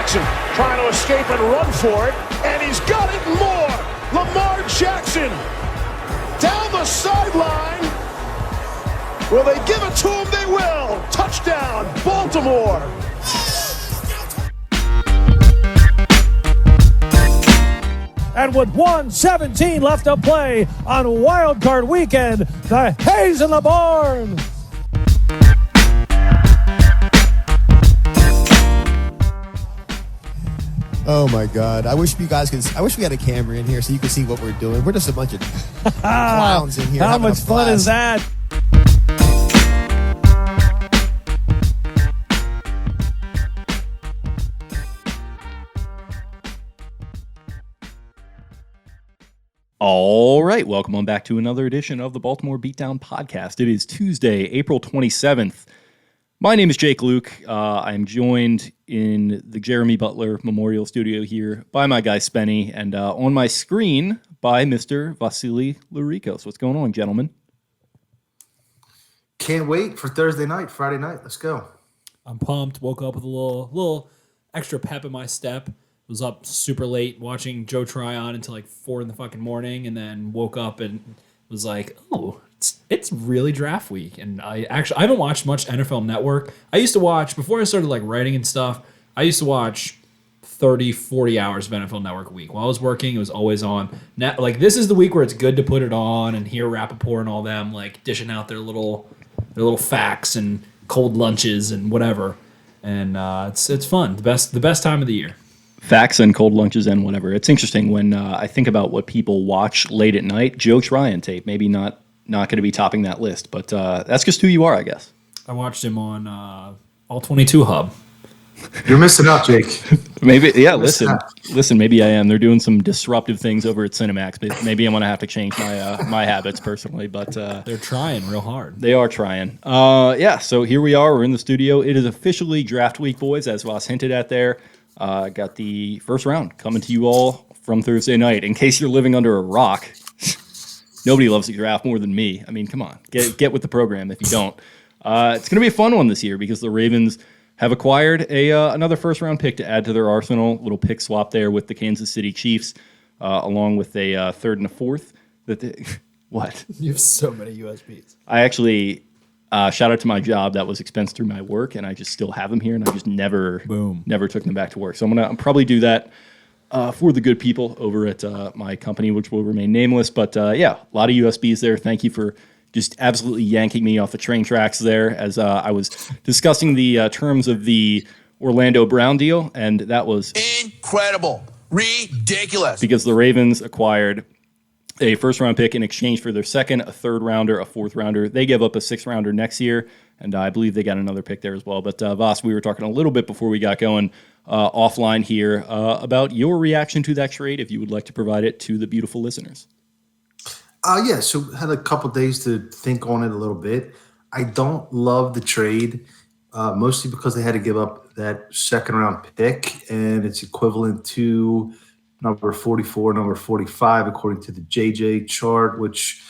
Jackson trying to escape and run for it, and he's got it and more. Lamar Jackson down the sideline. Will they give it to him? They will. Touchdown, Baltimore. And with 1:17 left to play on Wild Card Weekend, the Hayes in the barn. Oh my God! I wish you guys could. I wish we had a camera in here so you could see what we're doing. We're just a bunch of clowns in here. How much fun is that? All right, welcome on back to another edition of the Baltimore Beatdown podcast. It is Tuesday, April 27th. My name is Jake Luke. I'm joined in the Jeremy Butler Memorial Studio here by my guy Spenny, and on my screen by Mr. Vasily Lurikos. What's going on, gentlemen? Can't wait for Thursday night, Friday night. Let's go. I'm pumped. Woke up with a little extra pep in my step. Was up super late watching Joe Tryon until like 4 in the fucking morning, and then woke up and was like, oh, it's really draft week. And I haven't watched much NFL Network. I used to watch, before I started like writing and stuff, I used to watch 30, 40 hours of NFL Network a week. While I was working, it was always on. Like, this is the week where it's good to put it on and hear Rappaport and all them like dishing out their little facts and cold lunches and whatever. And it's fun. The best time of the year. Facts and cold lunches and whatever. It's interesting when I think about what people watch late at night. Joe Tryon tape, maybe not going to be topping that list, but that's just who you are, I guess. I watched him on All 22 Hub. You're missing out, Jake. Maybe, yeah. Listen. Maybe I am. They're doing some disruptive things over at Cinemax. But maybe I'm going to have to change my habits personally. But they're trying real hard. They are trying. Yeah. So here we are. We're in the studio. It is officially draft week, boys, as Voss hinted at there. Got the first round coming to you all from Thursday night. In case you're living under a rock, nobody loves the draft more than me. I mean, come on, get with the program if you don't. It's going to be a fun one this year because the Ravens have acquired another first round pick to add to their arsenal. Little pick swap there with the Kansas City Chiefs, along with a third and a fourth. What? You have so many USBs. I actually. Shout out to my job that was expensed through my work, and I just still have them here, and I just never took them back to work. So I'm gonna probably do that for the good people over at my company, which will remain nameless. But yeah, a lot of USBs there. Thank you for just absolutely yanking me off the train tracks there as I was discussing the terms of the Orlando Brown deal, and that was incredible, ridiculous. Because the Ravens acquired a first-round pick in exchange for their second, a third-rounder, a fourth-rounder. They gave up a sixth-rounder next year, and I believe they got another pick there as well. But, Voss, we were talking a little bit before we got going offline here about your reaction to that trade, if you would like to provide it to the beautiful listeners. Yeah, so had a couple days to think on it a little bit. I don't love the trade, mostly because they had to give up that second-round pick, and it's equivalent to number 44, number 45, according to the JJ chart, which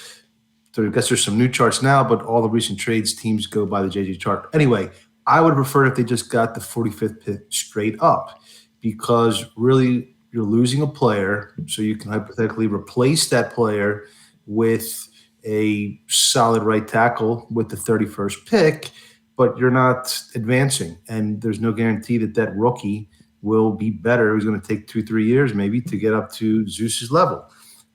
I guess there's some new charts now, but all the recent trades teams go by the JJ chart. Anyway, I would prefer if they just got the 45th pick straight up, because really you're losing a player, so you can hypothetically replace that player with a solid right tackle with the 31st pick, but you're not advancing, and there's no guarantee that rookie will be better. He's going to take 2-3 years maybe to get up to Zeus's level.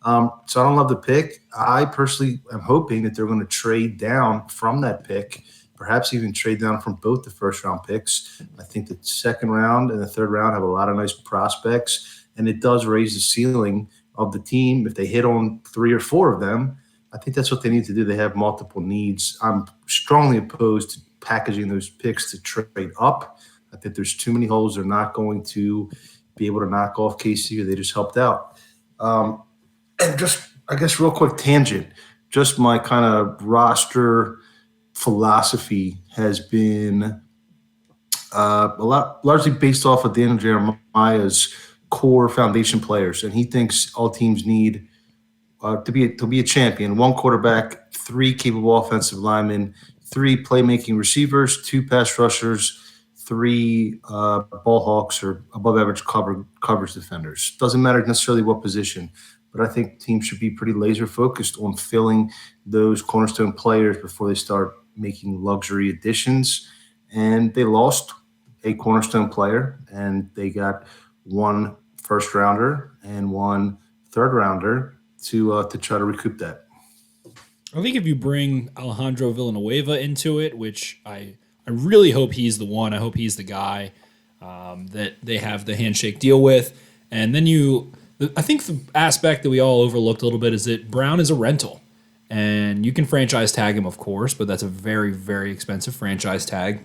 So I don't love the pick. I personally am hoping that they're going to trade down from that pick, perhaps even trade down from both the first-round picks. I think the second round and the third round have a lot of nice prospects, and it does raise the ceiling of the team. If they hit on 3 or 4 of them, I think that's what they need to do. They have multiple needs. I'm strongly opposed to packaging those picks to trade up. I think there's too many holes. They're not going to be able to knock off KC, or they just helped out. And just, I guess, real quick tangent, just my kind of roster philosophy has been largely based off of Daniel Jeremiah's core foundation players. And he thinks all teams need to be a champion: 1 quarterback, 3 capable offensive linemen, 3 playmaking receivers, 2 pass rushers, 3 ball hawks or above average coverage defenders. Doesn't matter necessarily what position, but I think teams should be pretty laser focused on filling those cornerstone players before they start making luxury additions. And they lost a cornerstone player, and they got 1 first rounder and 1 third rounder to try to recoup that. I think if you bring Alejandro Villanueva into it, which I really hope he's the one. I hope he's the guy that they have the handshake deal with. And then I think the aspect that we all overlooked a little bit is that Brown is a rental. And you can franchise tag him, of course, but that's a very, very expensive franchise tag.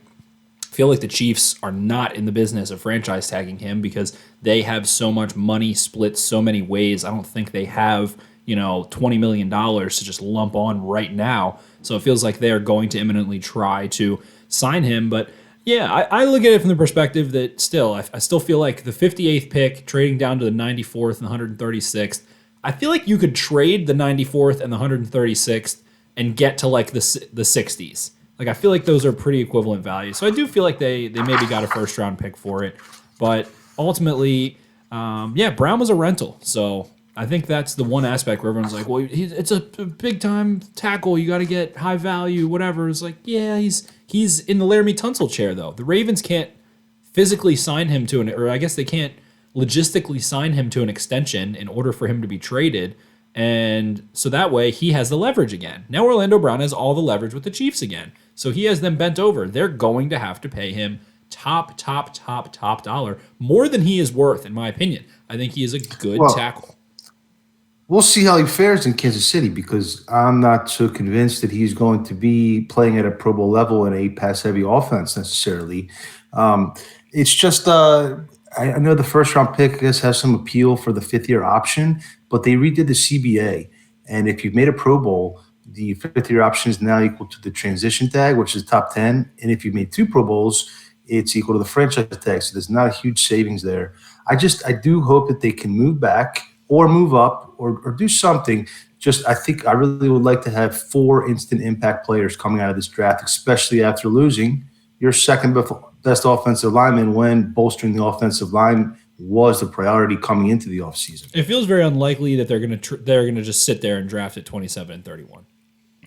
I feel like the Chiefs are not in the business of franchise tagging him because they have so much money split so many ways. I don't think they have, $20 million to just lump on right now. So it feels like they are going to imminently try to sign him. But yeah, I look at it from the perspective that still, I still feel like the 58th pick trading down to the 94th and 136th, I feel like you could trade the 94th and the 136th and get to like the 60s. Like, I feel like those are pretty equivalent values. So I do feel like they maybe got a first round pick for it. But ultimately, Brown was a rental. So I think that's the one aspect where everyone's like, well, it's a big time tackle. You got to get high value, whatever. It's like, yeah, he's in the Laramie Tunsil chair, though. The Ravens can't physically sign him or I guess they can't logistically sign him to an extension in order for him to be traded. And so that way he has the leverage again. Now Orlando Brown has all the leverage with the Chiefs again. So he has them bent over. They're going to have to pay him top dollar, more than he is worth, in my opinion. I think he is a good tackle. We'll see how he fares in Kansas City because I'm not so convinced that he's going to be playing at a Pro Bowl level in a pass-heavy offense necessarily. It's just I know the first-round pick, I guess, has some appeal for the fifth-year option, but they redid the CBA. And if you've made a Pro Bowl, the fifth-year option is now equal to the transition tag, which is top 10. And if you've made 2 Pro Bowls, it's equal to the franchise tag. So there's not a huge savings there. I do hope that they can move back or move up or do something. I think I really would like to have 4 instant impact players coming out of this draft, especially after losing your second best offensive lineman when bolstering the offensive line was the priority coming into the offseason. It feels very unlikely that they're going to just sit there and draft at 27 and 31.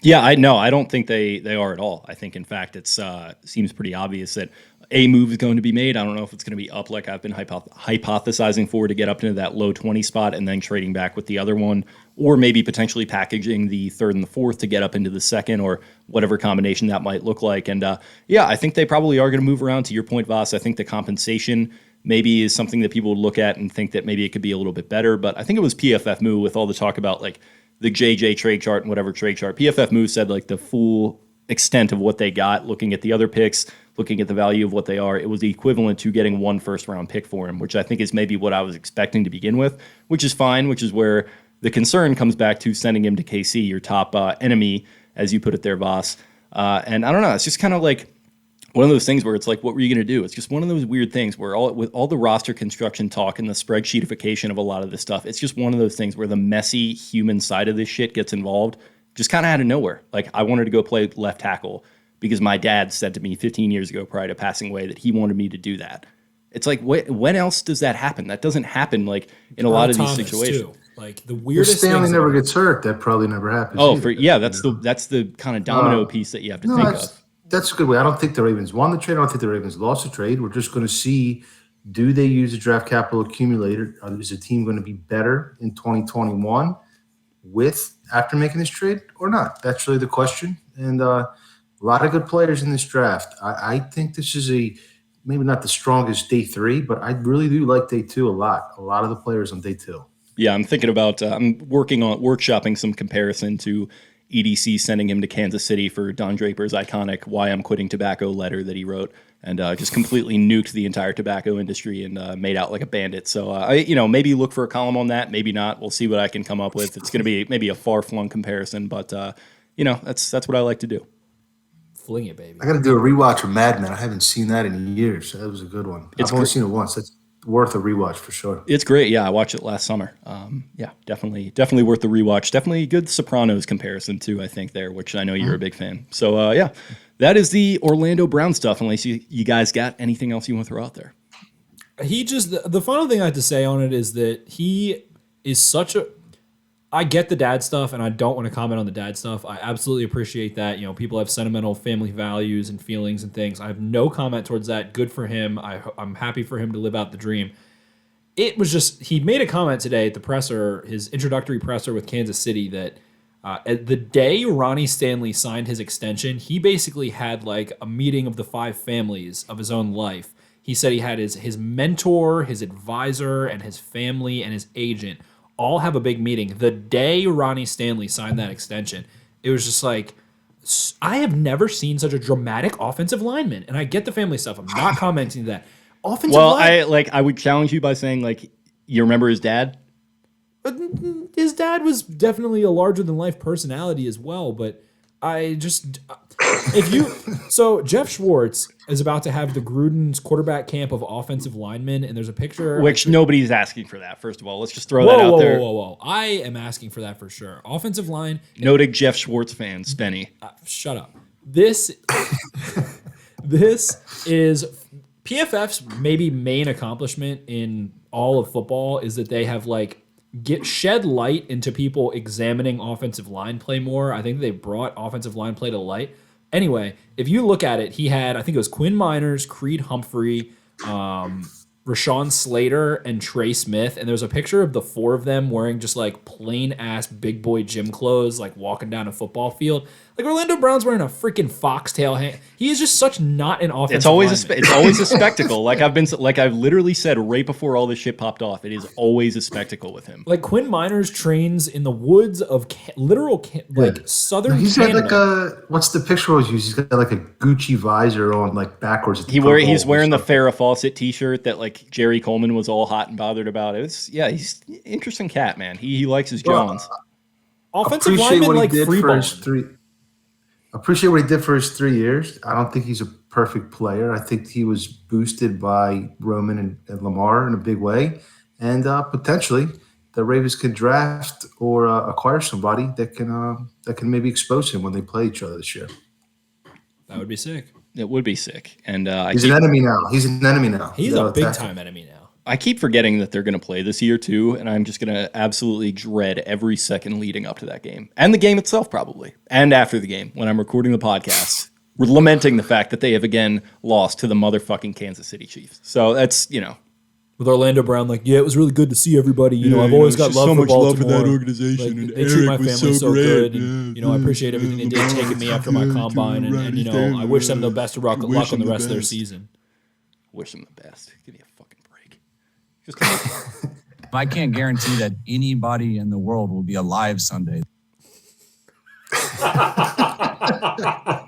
Yeah, I don't think they are at all. I think, in fact, it seems pretty obvious that a move is going to be made. I don't know if it's going to be up like I've been hypothesizing for to get up into that low 20 spot and then trading back with the other one, or maybe potentially packaging the third and the fourth to get up into the second or whatever combination that might look like. And I think they probably are going to move around. To your point, Voss, I think the compensation maybe is something that people would look at and think that maybe it could be a little bit better. But I think it was PFF Move with all the talk about like the JJ trade chart and whatever trade chart. PFF Move said like the full extent of what they got, looking at the other picks, looking at the value of what they are, it was the equivalent to getting 1 first-round pick for him, which I think is maybe what I was expecting to begin with, which is fine, which is where the concern comes back to sending him to KC, your top enemy, as you put it there, Voss. And I don't know, it's just kind of like one of those things where it's like, what were you going to do? It's just one of those weird things where with all the roster construction talk and the spreadsheetification of a lot of this stuff, it's just one of those things where the messy human side of this shit gets involved just kind of out of nowhere. Like, I wanted to go play left tackle because my dad said to me 15 years ago prior to passing away that he wanted me to do that. It's like, when else does that happen? That doesn't happen like in a lot of these situations. Too. Like the weirdest Stanley things never gets hurt. That probably never happens. Oh, that's the kind of domino piece that you have to think of. That's a good way. I don't think the Ravens won the trade. I don't think the Ravens lost the trade. We're just going to see, do they use the draft capital accumulator? Is the team going to be better in 2021 after making this trade or not? That's really the question. And a lot of good players in this draft. I think this is maybe not the strongest day 3, but I really do like day 2 a lot. A lot of the players on day 2. Yeah, I'm thinking about I'm workshopping some comparison to EDC sending him to Kansas City for Don Draper's iconic "Why I'm Quitting Tobacco" letter that he wrote, and just completely nuked the entire tobacco industry and made out like a bandit. So maybe look for a column on that, maybe not. We'll see what I can come up with. It's going to be maybe a far-flung comparison, but that's what I like to do. Fling it, baby. I got to do a rewatch of Mad Men. I haven't seen that in years. That was a good one. I've only seen it once. worth a rewatch for sure. It's great. Yeah, I watched it last summer. Yeah, definitely worth the rewatch. Definitely a good Sopranos comparison too, I think there, which I know you're a big fan. So yeah, that is the Orlando Brown stuff. Unless you guys got anything else you want to throw out there. The final thing I have to say on it is that he is such a. I get the dad stuff, and I don't want to comment on the dad stuff. I absolutely appreciate that. People have sentimental family values and feelings and things. I have no comment towards that. Good for him. I'm happy for him to live out the dream. It was just, he made a comment today at the presser, his introductory presser with Kansas City, that the day Ronnie Stanley signed his extension, he basically had like a meeting of the 5 families of his own life. He said he had his mentor, his advisor, and his family and his agent all have a big meeting. The day Ronnie Stanley signed that extension, it was just like, I have never seen such a dramatic offensive lineman. And I get the family stuff. I'm not commenting that. Offensive line. I would challenge you by saying, like, you remember his dad? His dad was definitely a larger than life personality as well, but I just so Jeff Schwartz is about to have the Gruden's quarterback camp of offensive linemen, and there's a picture which nobody's asking for that. First of all, let's just throw that out there. Whoa! I am asking for that for sure. Offensive line, noted Jeff Schwartz fan, Spenny. Shut up. This is PFF's maybe main accomplishment in all of football is that they have like shed light into people examining offensive line play more. I think they brought offensive line play to light. Anyway, if you look at it, he had, I think it was Quinn Miners, Creed Humphrey, Rashawn Slater, and Trey Smith. And there's a picture of the 4 of them wearing just like plain ass big boy gym clothes, like walking down a football field. Like Orlando Brown's wearing a freaking foxtail. He is just such not an offensive. It's always a spectacle. Like I've literally said right before all this shit popped off. It is always a spectacle with him. Like Quinn Miners trains in the woods of southern. He's Canada. got like what's the picture I was using? He's got like a Gucci visor on, like backwards. He's wearing the Farrah Fawcett T-shirt that like Jerry Coleman was all hot and bothered about. He's an interesting cat, man. He likes his Jones. Offensive lineman like free balling. Appreciate what he did for his 3 years. I don't think he's a perfect player. I think he was boosted by Roman and Lamar in a big way. And potentially the Ravens could draft or acquire somebody that can maybe expose him when they play each other this year. That would be sick. It would be sick. And he's an enemy now. He's a big-time enemy now. I keep forgetting that they're going to play this year too, and I'm just going to absolutely dread every second leading up to that game. And the game itself probably. And after the game, when I'm recording the podcast. We're lamenting the fact that they have again lost to the motherfucking Kansas City Chiefs. So that's, with Orlando Brown, like, yeah, it was really good to see everybody. I've always got love for Baltimore. Love for that organization. Like, they treat my family so good. And, I appreciate everything they did, taking me after my combine. And I wish them the best of luck on the rest of their season. Wish them the best. Give me a fucking break. I can't guarantee that anybody in the world will be alive Sunday.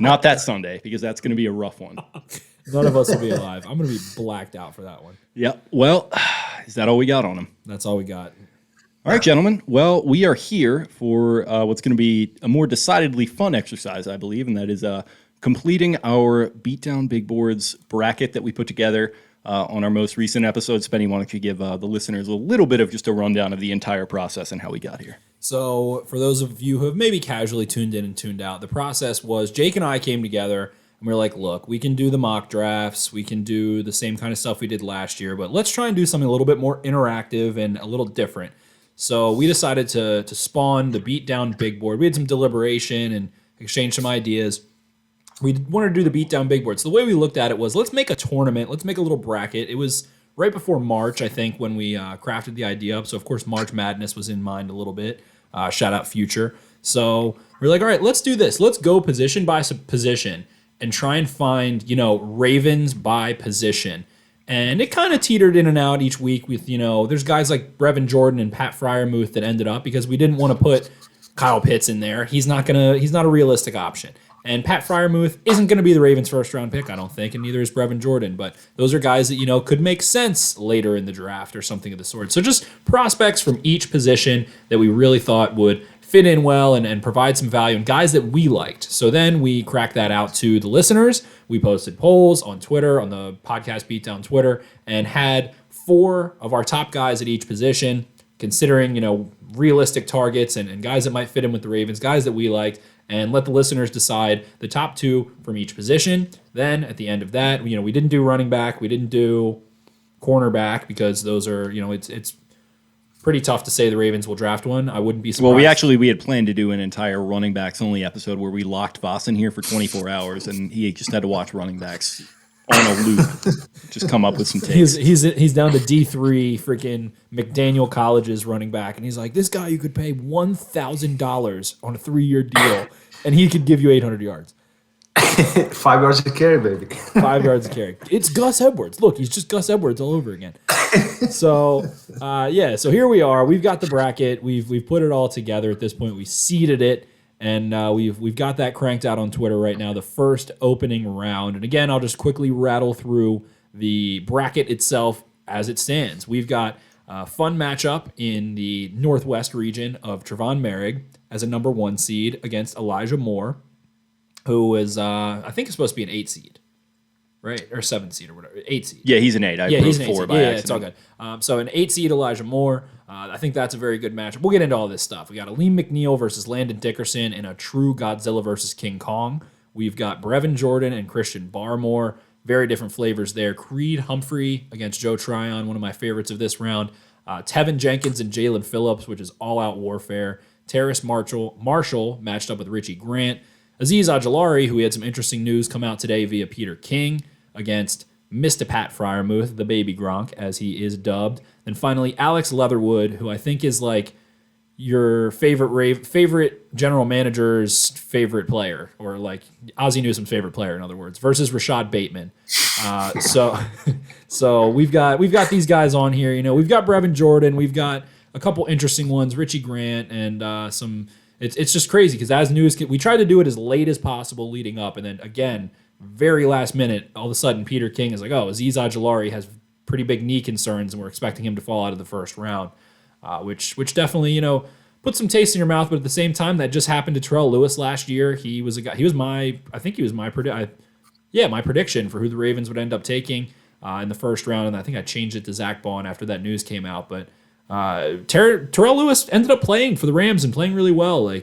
Not that Sunday, because that's going to be a rough one. None of us will be alive. I'm going to be blacked out for that one. Yeah. Well, is that all we got on him? That's all we got. All right, gentlemen. Well, we are here for what's going to be a more decidedly fun exercise, I believe, and that is completing our Beatdown Big Boards bracket that we put together on our most recent episode. Spenny, why don't you give the listeners a little bit of just a rundown of the entire process and how we got here? So for those of you who have maybe casually tuned in and tuned out, the process was Jake and I came together and we were like, look, we can do the mock drafts. We can do the same kind of stuff we did last year, but let's try and do something a little bit more interactive and a little different. So we decided to spawn the Beatdown Big Board. We had some deliberation and exchanged some ideas. We wanted to do the Beatdown Big Board. So the way we looked at it was, let's make a tournament. Let's make a little bracket. It was right before March, I think, when we crafted the idea up. So, of course, March Madness was in mind a little bit. Shout out Future. So we're like, all right, let's do this. Let's go position by position and try and find, Ravens by position. And it kind of teetered in and out each week with, there's guys like Brevin Jordan and Pat Freiermuth that ended up because we didn't want to put Kyle Pitts in there. He's not a realistic option. And Pat Freiermuth isn't going to be the Ravens' first-round pick, I don't think, and neither is Brevin Jordan. But those are guys that, could make sense later in the draft or something of the sort. So just prospects from each position that we really thought would fit in well and provide some value, and guys that we liked. So then we cracked that out to the listeners. We posted polls on Twitter, on the Podcast Beatdown Twitter, and had 4 of our top guys at each position, considering, realistic targets and guys that might fit in with the Ravens, guys that we like, and let the listeners decide the top 2 from each position. Then at the end of that, we didn't do running back, we didn't do cornerback because those are, it's pretty tough to say the Ravens will draft one. I wouldn't be surprised. Well, we had planned to do an entire running backs only episode where we locked Voss in here for 24 hours, and he just had to watch running backs on a loop. Just come up with some takes. He's down to D3 freaking McDaniel College's running back, and he's like, this guy you could pay $1,000 on a 3-year deal, and he could give you 800 yards. 5 yards a carry, baby. 5 yards a carry. It's Gus Edwards. Look, he's just Gus Edwards all over again. So here we are. We've got the bracket. We've put it all together at this point. We seeded it, and we've got that cranked out on Twitter right now, the first opening round. And again, I'll just quickly rattle through the bracket itself as it stands. We've got a fun matchup in the Northwest region of Trevon Merrick as a number 1 seed against Elijah Moore, who is, I think, is supposed to be an 8 seed, right? Or 7 seed or whatever. 8 seed. Yeah, he's an 8. He's an 8 4 seed. by accident. It's all good. So an 8 seed Elijah Moore. I think that's a very good matchup. We'll get into all this stuff. We got Aleem McNeil versus Landon Dickerson in a true Godzilla versus King Kong. We've got Brevin Jordan and Christian Barmore. Very different flavors there. Creed Humphrey against Joe Tryon, one of my favorites of this round. Tevin Jenkins and Jalen Phillips, which is all-out warfare. Terrace Marshall matched up with Richie Grant. Azeez Ojulari, who we had some interesting news come out today via Peter King, against Mr. Pat Freiermuth, the baby Gronk, as he is dubbed. And finally, Alex Leatherwood, who I think is like your favorite general manager's favorite player, or like Ozzie Newsom's favorite player, in other words, versus Rashad Bateman. So we've got these guys on here. We've got Brevin Jordan, we've got a couple interesting ones, Richie Grant, and some. It's just crazy because as news, we tried to do it as late as possible leading up, and then again, very last minute, all of a sudden Peter King is like, oh, Azeez Ojulari has pretty big knee concerns, and we're expecting him to fall out of the first round, which definitely put some taste in your mouth. But at the same time, that just happened to Terrell Lewis last year. He was a guy. My prediction for who the Ravens would end up taking in the first round, and I think I changed it to Zach Bond after that news came out, but. Terrell Lewis ended up playing for the Rams and playing really well. Who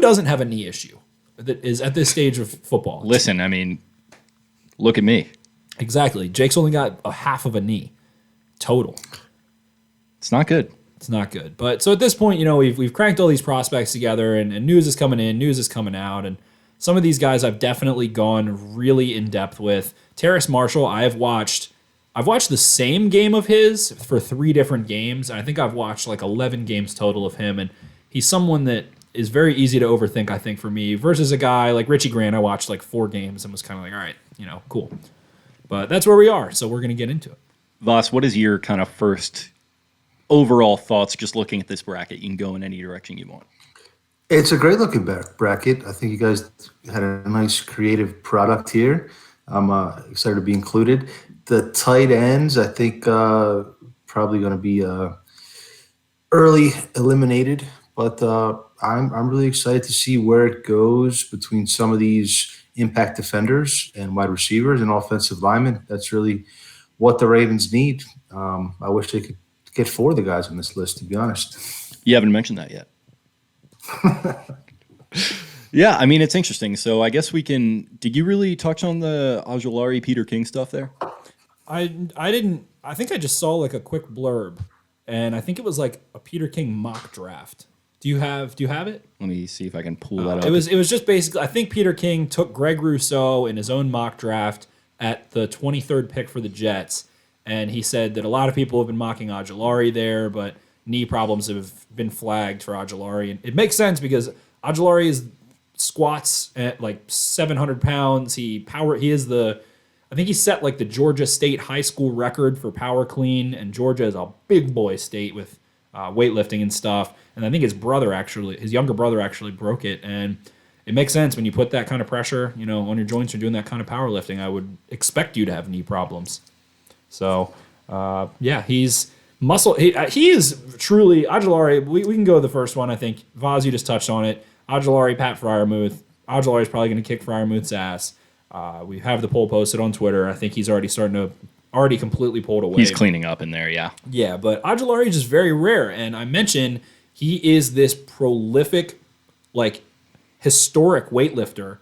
doesn't have a knee issue that is at this stage of football? Listen, I mean, look at me. Exactly. Jake's only got a half of a knee total. It's not good. It's not good. But so at this point, we've cranked all these prospects together, and news is coming in, news is coming out, and some of these guys I've definitely gone really in depth with. Terrace Marshall, I've watched the same game of his for 3 different games. I think I've watched like 11 games total of him, and he's someone that is very easy to overthink, I think, for me, versus a guy like Richie Grant. I watched like 4 games and was kind of like, all right, cool. But that's where we are, so we're going to get into it. Voss, what is your kind of first overall thoughts just looking at this bracket? You can go in any direction you want. It's a great looking bracket. I think you guys had a nice creative product here. I'm excited to be included. The tight ends, I think, probably going to be early eliminated, but I'm really excited to see where it goes between some of these impact defenders and wide receivers and offensive linemen. That's really what the Ravens need. I wish they could get 4 of the guys on this list, to be honest. You haven't mentioned that yet. Yeah, I mean, it's interesting. So I guess did you really touch on the Ojulari Peter King stuff there? I didn't. I think I just saw like a quick blurb, and I think it was like a Peter King mock draft. Do you have it? Let me see if I can pull that up. It was just basically, I think Peter King took Greg Rousseau in his own mock draft at the 23rd pick for the Jets, and he said that a lot of people have been mocking Ojulari there, but knee problems have been flagged for Ojulari, and it makes sense because Ojulari squats at like 700 pounds. I think he set like the Georgia State high school record for power clean, and Georgia is a big boy state with weightlifting and stuff. And I think his younger brother actually broke it. And it makes sense when you put that kind of pressure, on your joints or doing that kind of powerlifting. I would expect you to have knee problems. So, he's muscle. He is truly Ojulari. We can go to the first one. I think Vaz, you just touched on it. Ojulari, Pat Freiermuth. Ojulari is probably going to kick Freiermuth's ass. We have the poll posted on Twitter. I think he's already starting to already completely pulled away. He's cleaning up in there, yeah. Yeah, but Ojulari is just very rare. And I mentioned he is this prolific, like, historic weightlifter,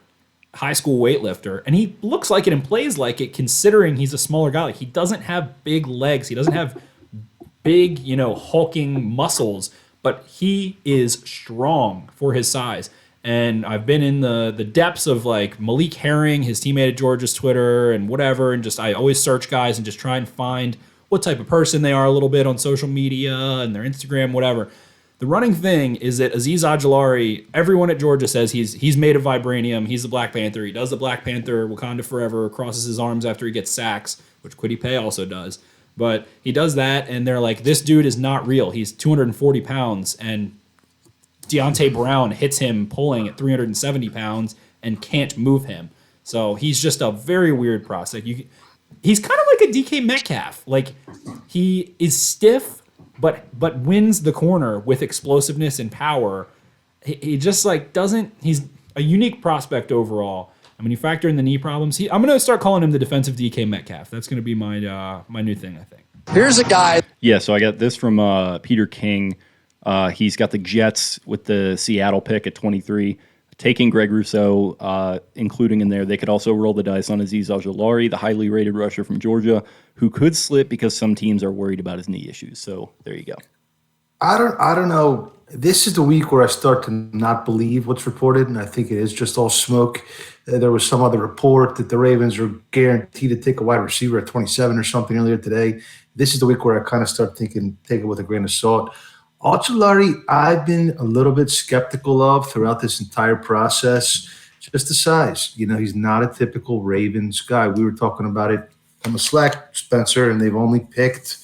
high school weightlifter. And he looks like it and plays like it considering he's a smaller guy. Like, he doesn't have big legs. He doesn't have big, hulking muscles. But he is strong for his size. And I've been in the depths of like Malik Herring, his teammate at Georgia's Twitter and whatever. And I always search guys and just try and find what type of person they are a little bit on social media and their Instagram, whatever. The running thing is that Azeez Ojulari, everyone at Georgia says he's made of vibranium. He's the Black Panther. He does the Black Panther, Wakanda Forever, crosses his arms after he gets sacks, which Kwity Paye also does. But he does that, and they're like, this dude is not real. He's 240 pounds, and Deontay Brown hits him pulling at 370 pounds and can't move him. So he's just a very weird prospect. He's kind of like a DK Metcalf. Like, he is stiff, but wins the corner with explosiveness and power. He just like doesn't. He's a unique prospect overall. And when you factor in the knee problems, I'm going to start calling him the defensive DK Metcalf. That's going to be my my new thing, I think. Here's a guy. Yeah, so I got this from Peter King. He's got the Jets with the Seattle pick at 23, taking Greg Rousseau, including in there. They could also roll the dice on Azeez Ojulari, the highly rated rusher from Georgia, who could slip because some teams are worried about his knee issues. So there you go. I don't know. This is the week where I start to not believe what's reported, and I think it is just all smoke. There was some other report that the Ravens are guaranteed to take a wide receiver at 27 or something earlier today. This is the week where I kind of start thinking, take it with a grain of salt. Ojulari, I've been a little bit skeptical of throughout this entire process. Just the size. He's not a typical Ravens guy. We were talking about it on the Slack, Spencer, and they've only picked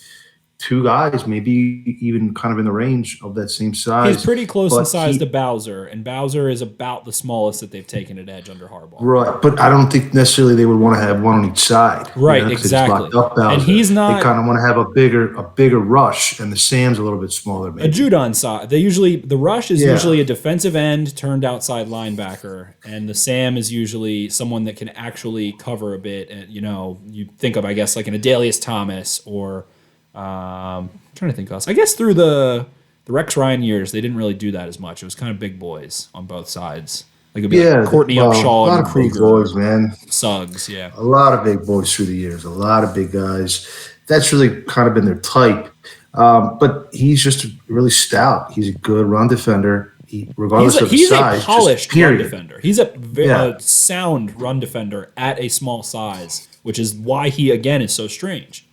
two guys, maybe even kind of in the range of that same size. He's pretty close in size to Bowser, and Bowser is about the smallest that they've taken at edge under Harbaugh. Right, but I don't think necessarily they would want to have one on each side. Right, exactly. And he's not. They kind of want to have a bigger rush, and the Sam's a little bit smaller. Maybe. A Judon side. The rush is usually a defensive end turned outside linebacker, and the Sam is usually someone that can actually cover a bit. And you think of, I guess, like an Adalius Thomas or. I'm trying to think else. I guess through the Rex Ryan years, they didn't really do that as much. It was kind of big boys on both sides. Like it'd be like Courtney Upshaw and Kruger. Big boys, man. Suggs, yeah. A lot of big boys through the years. A lot of big guys. That's really kind of been their type. But he's just really stout. He's a good run defender. Regardless of his size. He's a polished run defender. He's a sound run defender at a small size, which is why he, again, is so strange.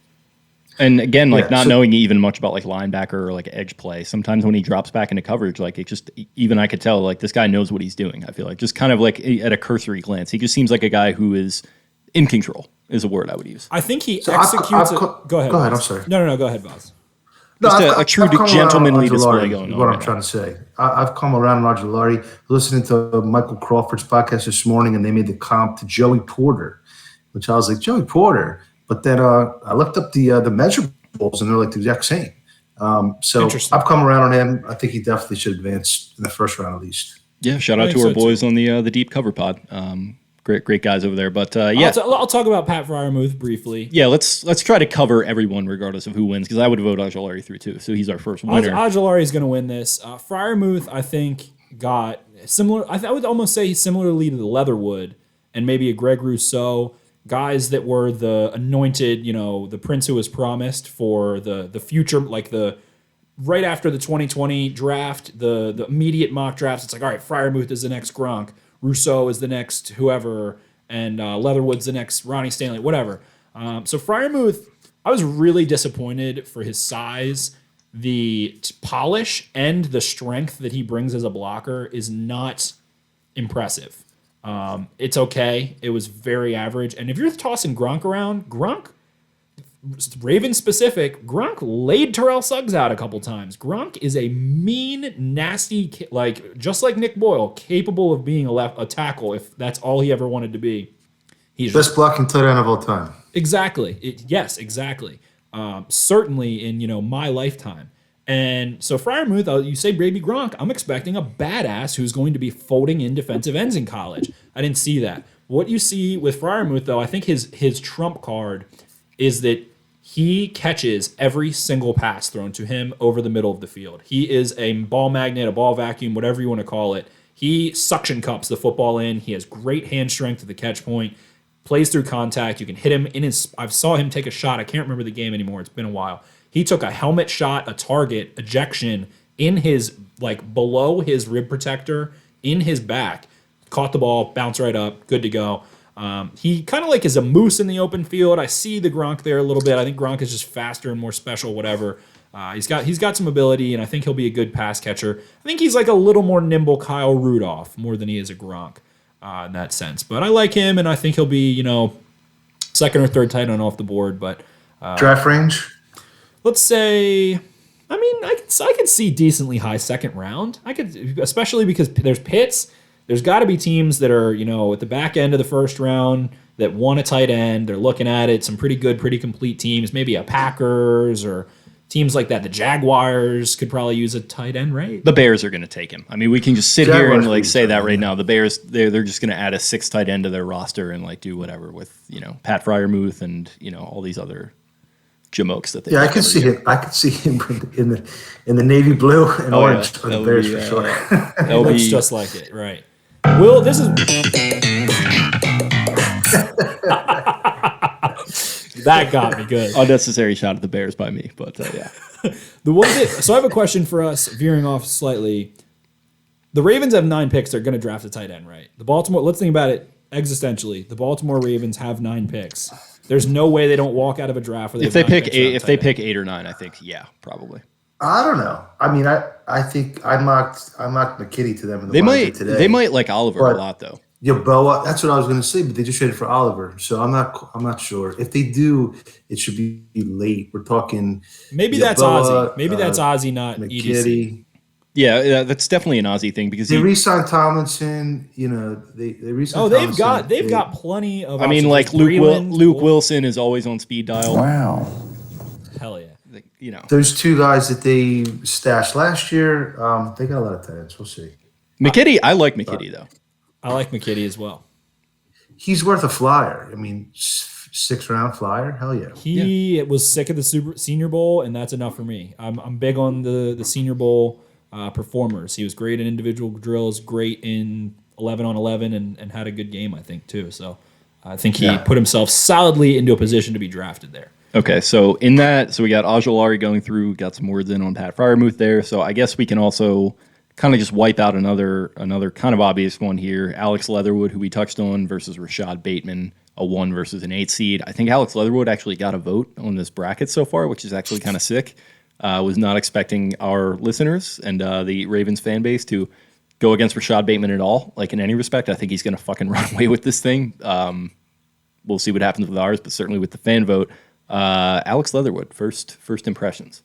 And again, not knowing even much about like linebacker or like edge play, sometimes when he drops back into coverage, like it just, even I could tell like this guy knows what he's doing. I feel like just kind of like at a cursory glance, he just seems like a guy who is in control is a word I would use. I think he executes it. Go ahead. I'm sorry. No, go ahead, Boz. Just a true gentlemanly display going on. What I'm trying to say. I've come around on Ojulari, listening to Michael Crawford's podcast this morning, and they made the comp to Joey Porter, which I was like, Joey Porter? But then I looked up the measurables, and they're like the exact same. So I've come around on him. I think he definitely should advance in the first round at least. Yeah, shout out to our boys on the Deep Cover Pod. Great guys over there. But yeah, I'll talk about Pat Freiermuth briefly. Yeah, let's try to cover everyone regardless of who wins, because I would vote Ojulari through too. So he's our first winner. Ojulari is going to win this. Freiermuth, I think, got similar. I would almost say similarly to the Leatherwood and maybe a Greg Rousseau. Guys that were the anointed, the prince who was promised for the future, like right after the 2020 draft, the immediate mock drafts. It's like, all right, Freiermuth is the next Gronk, Rousseau is the next whoever, and Leatherwood's the next Ronnie Stanley, whatever. So Freiermuth, I was really disappointed for his size. The polish and the strength that he brings as a blocker is not impressive. It's okay. It was very average. And if you're tossing Gronk around, Raven specific, Gronk laid Terrell Suggs out a couple times. Gronk is a mean, nasty, just like Nick Boyle, capable of being a tackle if that's all he ever wanted to be. He's best blocking tight end of all time. Exactly. Yes, exactly. Certainly in my lifetime. And so Freiermuth, you say Baby Gronk, I'm expecting a badass who's going to be folding in defensive ends in college. I didn't see that. What you see with Freiermuth, though, I think his trump card is that he catches every single pass thrown to him over the middle of the field. He is a ball magnet, a ball vacuum, whatever you want to call it. He suction cups the football in. He has great hand strength at the catch point, plays through contact. You can hit him in his. I saw him take a shot. I can't remember the game anymore. It's been a while. He took a helmet shot, a target, ejection in his, like, below his rib protector, in his back. Caught the ball, bounced right up, good to go. He kind of like is a moose in the open field. I see the Gronk there a little bit. I think Gronk is just faster and more special, whatever. He's got some ability, and I think he'll be a good pass catcher. I think he's like a little more nimble Kyle Rudolph more than he is a Gronk in that sense. But I like him, and I think he'll be, second or third tight end off the board. But draft range? Let's say, I could see decently high second round. I could, especially because there's Pitts. There's got to be teams that are, at the back end of the first round that want a tight end. They're looking at it. Some pretty good, pretty complete teams. Maybe a Packers or teams like that. The Jaguars could probably use a tight end, right? The Bears are going to take him. I mean, we can just sit here and say that right now. The Bears, they're just going to add a 6th tight end to their roster and do whatever with Pat Fryermuth and all these other jamokes that they. Yeah, I could see him. I could see him in the navy blue and orange for the Bears for sure. It looks just like it, right? Will, this is that got me good. Unnecessary shot at the Bears by me, but yeah. So I have a question for us, veering off slightly. The Ravens have 9 picks. They're going to draft a tight end, right? Let's think about it existentially. The Baltimore Ravens have 9 picks. There's no way they don't walk out of a draft where if they pick 8 or 9, I think probably. I don't know. I mean, I think I mocked McKitty to them in the they market today. They might like Oliver a lot though. Yeboah, that's what I was going to say, but they just traded for Oliver, so I'm not sure. If they do, it should be late. We're talking maybe Yeboah, that's Ozzie. Maybe that's Ozzie, not McKitty. EDC. Yeah, that's definitely an Ozzie thing because they re-signed Tomlinson. They re-signed. They've got plenty of. I mean, like Luke Wilson is always on speed dial. Wow. Hell yeah. Those 2 guys that they stashed last year, they got a lot of talents. We'll see. McKitty, I like McKitty though. I like McKitty as well. He's worth a flyer. I mean, 6th round flyer. Hell yeah. He was sick of the Senior Bowl, and that's enough for me. I'm big on the Senior Bowl performers. He was great in individual drills, great in 11 on 11, and had a good game, I think, too. So I think he put himself solidly into a position to be drafted there. Okay, so in that, we got Ojolari going through, got some words in on Pat Fryermuth there. So I guess we can also kind of just wipe out another kind of obvious one here. Alex Leatherwood, who we touched on, versus Rashad Bateman, a 1 versus an 8 seed. I think Alex Leatherwood actually got a vote on this bracket so far, which is actually kind of sick. Was not expecting our listeners and the Ravens fan base to go against Rashad Bateman at all, like in any respect. I think he's going to fucking run away with this thing. We'll see what happens with ours, but certainly with the fan vote. Alex Leatherwood, first impressions.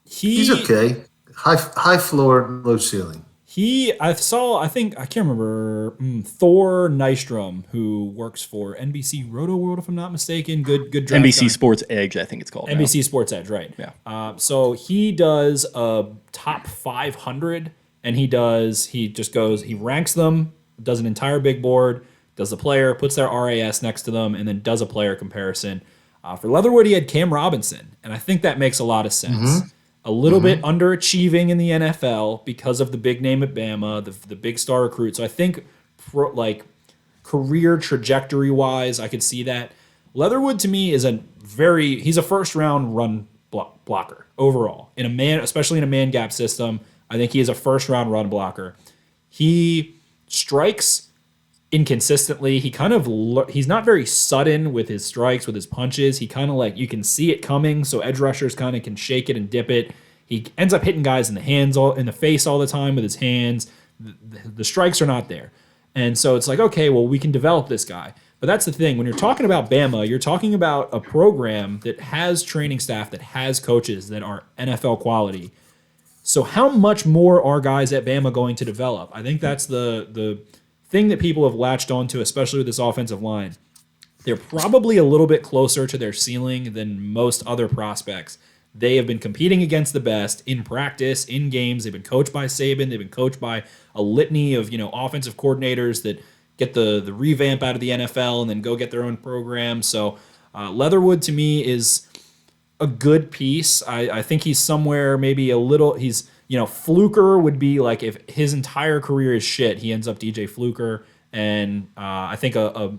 He's okay. High floor, low ceiling. I can't remember, Thor Nystrom, who works for NBC Roto World, if I'm not mistaken. Good draft NBC guy. Sports Edge, I think it's called. NBC now. Sports Edge, right. Yeah. So he does a top 500, and he ranks them, does an entire big board, does the player, puts their RAS next to them, and then does a player comparison. For Leatherwood, he had Cam Robinson, and I think that makes a lot of sense. Mm-hmm. A little bit underachieving in the NFL because of the big name at Bama, the big star recruit. So I think, career trajectory-wise, I could see that. Leatherwood, to me, he's a first-round run blocker overall. Especially in a man-gap system, I think he is a first-round run blocker. He strikes inconsistently. He's not very sudden with his strikes, with his punches. He kind of you can see it coming, so edge rushers kind of can shake it and dip it. He ends up hitting guys in the face all the time with his hands. The strikes are not there. And so it's okay, well, we can develop this guy. But that's the thing. When you're talking about Bama, you're talking about a program that has training staff, that has coaches that are NFL quality. So how much more are guys at Bama going to develop? I think that's the thing that people have latched onto, especially with this offensive line. They're probably a little bit closer to their ceiling than most other prospects. They have been competing against the best in practice, in games. They've been coached by Saban. They've been coached by a litany of offensive coordinators that get the revamp out of the NFL and then go get their own program. So Leatherwood to me is a good piece. I think he's somewhere maybe a little. He's Fluker would be like if his entire career is shit, he ends up DJ Fluker, and I think a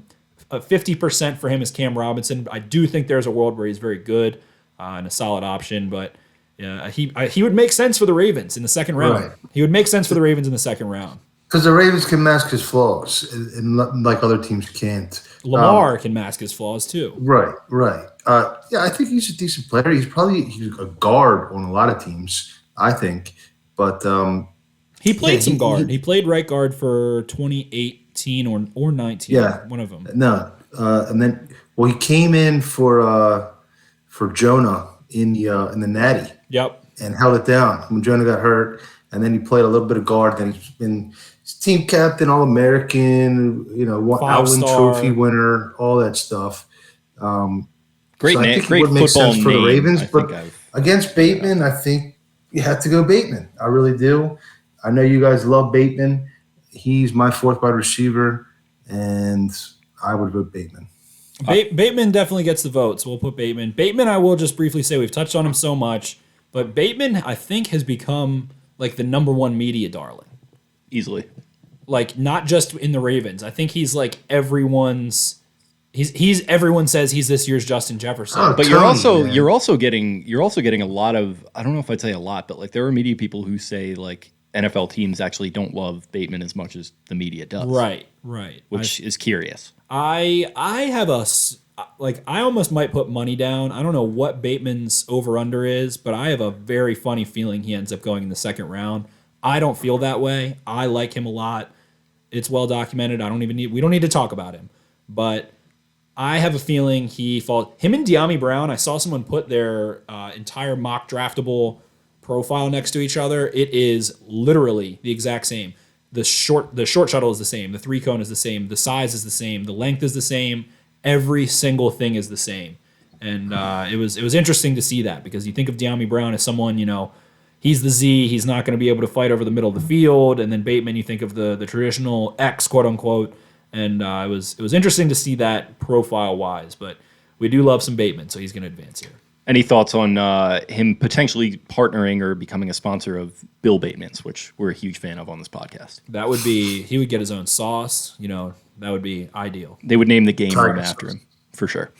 50% for him is Cam Robinson. I do think there's a world where he's very good and a solid option, but he would make sense for the Ravens in the second round. Right. He would make sense for the Ravens in the second round. Because the Ravens can mask his flaws, and like other teams can't. Lamar can mask his flaws too. Right. I think he's a decent player. He's a guard on a lot of teams, I think. But he played some guard. He played right guard for 2018 or 19. Yeah, one of them. No, and then he came in for Jonah in the Natty. Yep. And held it down when Jonah got hurt, and then he played a little bit of guard. Then he's been team captain, All-American, Outland Trophy winner, all that stuff. Great, I think great it would make football sense for the name, Ravens, but against Bateman, I think you have to go Bateman. I really do. I know you guys love Bateman. He's my fourth wide receiver, and I would vote Bateman. Bateman definitely gets the votes. We'll put Bateman. Bateman, I will just briefly say we've touched on him so much, but Bateman, I think, has become like the number one media darling. Easily. Like, not just in the Ravens. I think he's like everyone's. Everyone says he's this year's Justin Jefferson. Oh, but Tony, you're also getting a lot of, I don't know if I'd say a lot, but like there are media people who say like NFL teams actually don't love Bateman as much as the media does. Right. Which is curious. I have I almost might put money down. I don't know what Bateman's over under is, but I have a very funny feeling he ends up going in the second round. I don't feel that way. I like him a lot. It's well documented. We don't need to talk about him, but I have a feeling him and De'Ami Brown. I saw someone put their entire mock draftable profile next to each other. It is literally the exact same. The short shuttle is the same. The three cone is the same. The size is the same. The length is the same. Every single thing is the same. And it was interesting to see that, because you think of De'Ami Brown as someone, he's the Z. He's not going to be able to fight over the middle of the field. And then Bateman, you think of the traditional X, quote unquote. And it was interesting to see that profile wise. But we do love some Bateman, so he's going to advance here. Any thoughts on him potentially partnering or becoming a sponsor of Bill Bateman's, which we're a huge fan of on this podcast? That would be, he would get his own sauce. That would be ideal. They would name the game room after him, for sure.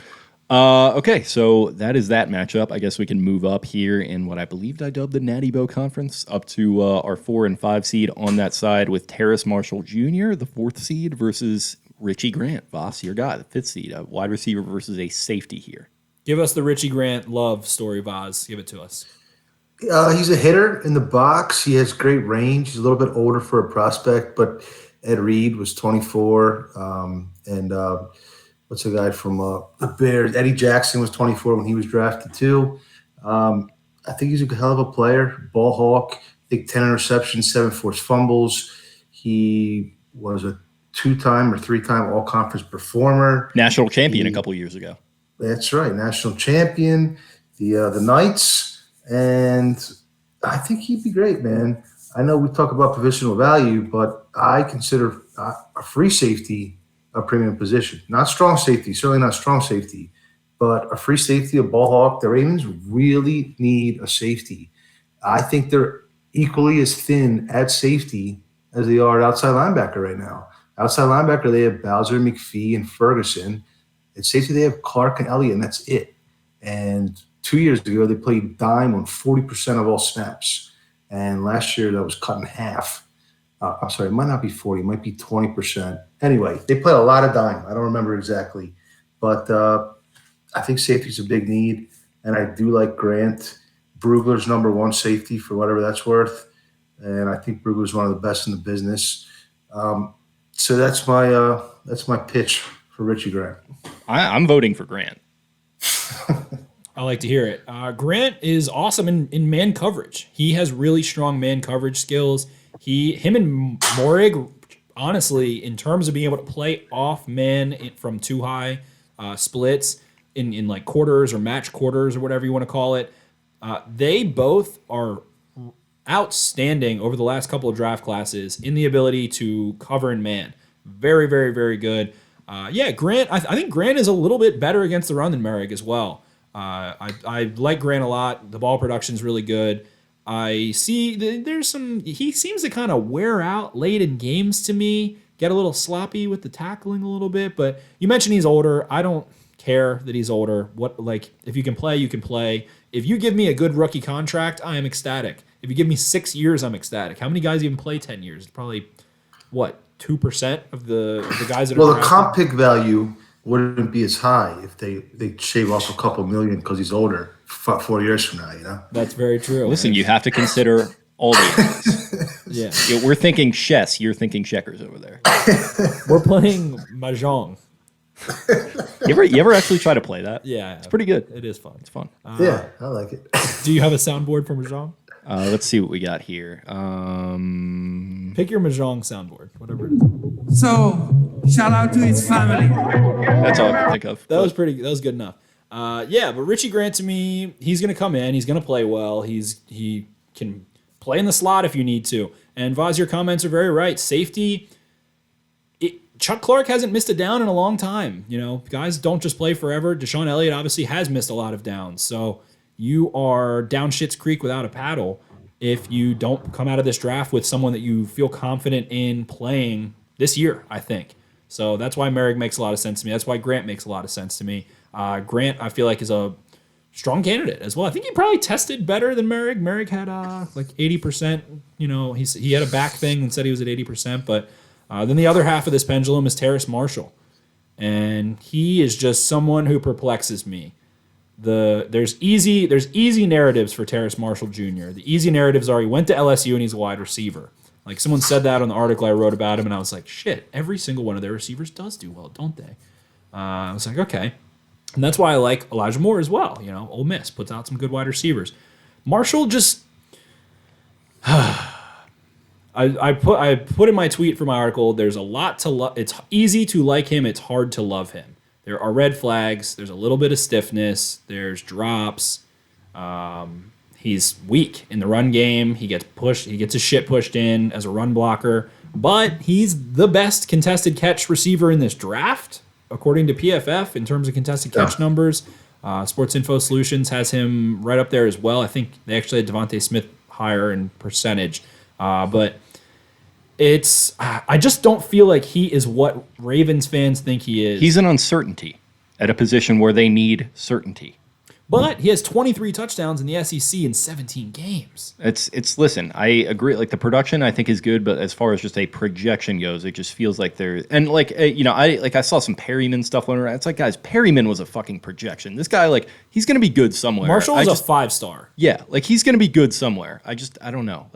Okay, so that is that matchup. I guess we can move up here in what I believed I dubbed the Natty Bow Conference, up to our 4 and 5 seed on that side with Terrace Marshall Jr., the 4th seed, versus Richie Grant, Voss, your guy, the 5th seed, a wide receiver versus a safety here. Give us the Richie Grant love story, Voss. Give it to us. He's a hitter in the box. He has great range. He's a little bit older for a prospect, but Ed Reed was 24. What's the guy from the Bears? Eddie Jackson was 24 when he was drafted too. I think he's a hell of a player. Ball hawk. I think 10 interceptions, 7 forced fumbles. He was a 2-time or 3-time all-conference performer. National champion a couple years ago. That's right. National champion, the Knights. And I think he'd be great, man. I know we talk about positional value, but I consider a free safety a premium position. Not strong safety, certainly not strong safety, but a free safety, a ball hawk. The Ravens really need a safety. I think they're equally as thin at safety as they are at outside linebacker right now. Outside linebacker, they have Bowser, McPhee, and Ferguson. At safety, they have Clark and Elliott, and that's it. And 2 years ago, they played dime on 40% of all snaps. And last year, that was cut in half. I'm sorry, it might not be 40, it might be 20%. Anyway, they play a lot of dime. I don't remember exactly. But I think safety's a big need, and I do like Grant. Brugler's number 1 safety for whatever that's worth, and I think Brugler's one of the best in the business. So that's my pitch for Richie Grant. I'm voting for Grant. I like to hear it. Grant is awesome in man coverage. He has really strong man coverage skills. Him and Morig, honestly, in terms of being able to play off man from too high splits in like quarters or match quarters or whatever you want to call it, they both are outstanding over the last couple of draft classes in the ability to cover in man. Very, very, very good. Grant. I think Grant is a little bit better against the run than Merrick as well. I like Grant a lot. The ball production is really good. I see there's some. He seems to kind of wear out late in games to me. Get a little sloppy with the tackling a little bit. But you mentioned he's older. I don't care that he's older. If you can play, you can play. If you give me a good rookie contract, I am ecstatic. If you give me 6 years, I'm ecstatic. How many guys even play 10 years? It's probably 2% of the guys that are. Well, the comp pick value wouldn't be as high if they shave off a couple million because he's older 4 years from now. That's very true. Listen, you have to consider all the angles. Yeah. We're thinking chess. You're thinking checkers over there. We're playing mahjong. You ever actually try to play that? Yeah, it's pretty good. It is fun. It's fun. Yeah, I like it. Do you have a soundboard for mahjong? Let's see what we got here. Pick your mahjong soundboard, whatever it is. So, shout out to his family. That's all I can think of. That was good enough. But Richie Grant to me, he's going to come in. He's going to play well. He can play in the slot if you need to. And Vaz, your comments are very right. Safety. Chuck Clark hasn't missed a down in a long time. Guys don't just play forever. Deshaun Elliott obviously has missed a lot of downs. So you are down Schitt's Creek without a paddle if you don't come out of this draft with someone that you feel confident in playing this year, I think. So that's why Merrick makes a lot of sense to me. That's why Grant makes a lot of sense to me. Grant, I feel like, is a strong candidate as well. I think he probably tested better than Merrick. Merrick had 80%. He had a back thing and said he was at 80%, but then the other half of this pendulum is Terrace Marshall. And he is just someone who perplexes me. There's easy narratives for Terrace Marshall Jr. The easy narratives are he went to LSU and he's a wide receiver. Like someone said that on the article I wrote about him, and I was like, shit, every single one of their receivers does do well, don't they? I was like, okay. And that's why I like Elijah Moore as well. Ole Miss puts out some good wide receivers. Marshall just... I put in my tweet for my article, there's a lot to love. It's easy to like him. It's hard to love him. There are red flags. There's a little bit of stiffness. There's drops. He's weak in the run game. He gets pushed. He gets his shit pushed in as a run blocker. But he's the best contested catch receiver in this draft, according to PFF, in terms of contested catch numbers. Sports Info Solutions has him right up there as well. I think they actually had Devontae Smith higher in percentage. But I just don't feel like he is what Ravens fans think he is. He's an uncertainty at a position where they need certainty. But he has 23 touchdowns in the SEC in 17 games. Listen, I agree. Like the production I think is good, but as far as just a projection goes, it just feels like I saw some Perryman stuff going around. It's like, guys, Perryman was a fucking projection. This guy, he's going to be good somewhere. Marshall is a 5-star. Yeah, he's going to be good somewhere. I don't know.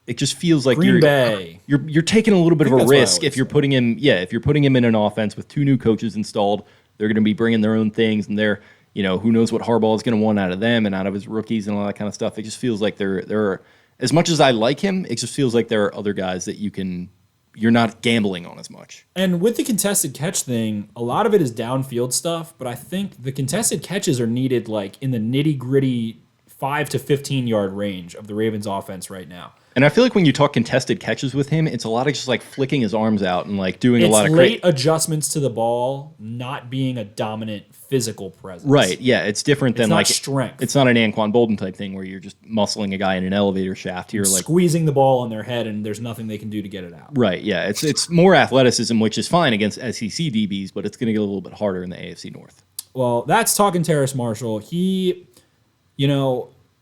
It just feels like Green Bay. You're taking a little bit of a risk if you're putting him. Yeah, if you're putting him in an offense with 2 new coaches installed, they're going to be bringing their own things, and they're. Who knows what Harbaugh is going to want out of them and out of his rookies and all that kind of stuff. It just feels like there are, as much as I like him, it just feels like there are other guys that you're not gambling on as much. And with the contested catch thing, a lot of it is downfield stuff, but I think the contested catches are needed in the nitty-gritty 5 to 15 yard range of the Ravens offense right now. And I feel like when you talk contested catches with him, it's a lot of just flicking his arms out and doing a lot of late adjustments to the ball, not being a dominant physical presence. Right. Yeah. It's different than strength. It's not an Anquan Bolden type thing where you're just muscling a guy in an elevator shaft. You're squeezing the ball on their head and there's nothing they can do to get it out. Right. Yeah. It's more athleticism, which is fine against SEC DBs, but it's going to get a little bit harder in the AFC North. Well, that's talking Terrace Marshall. He,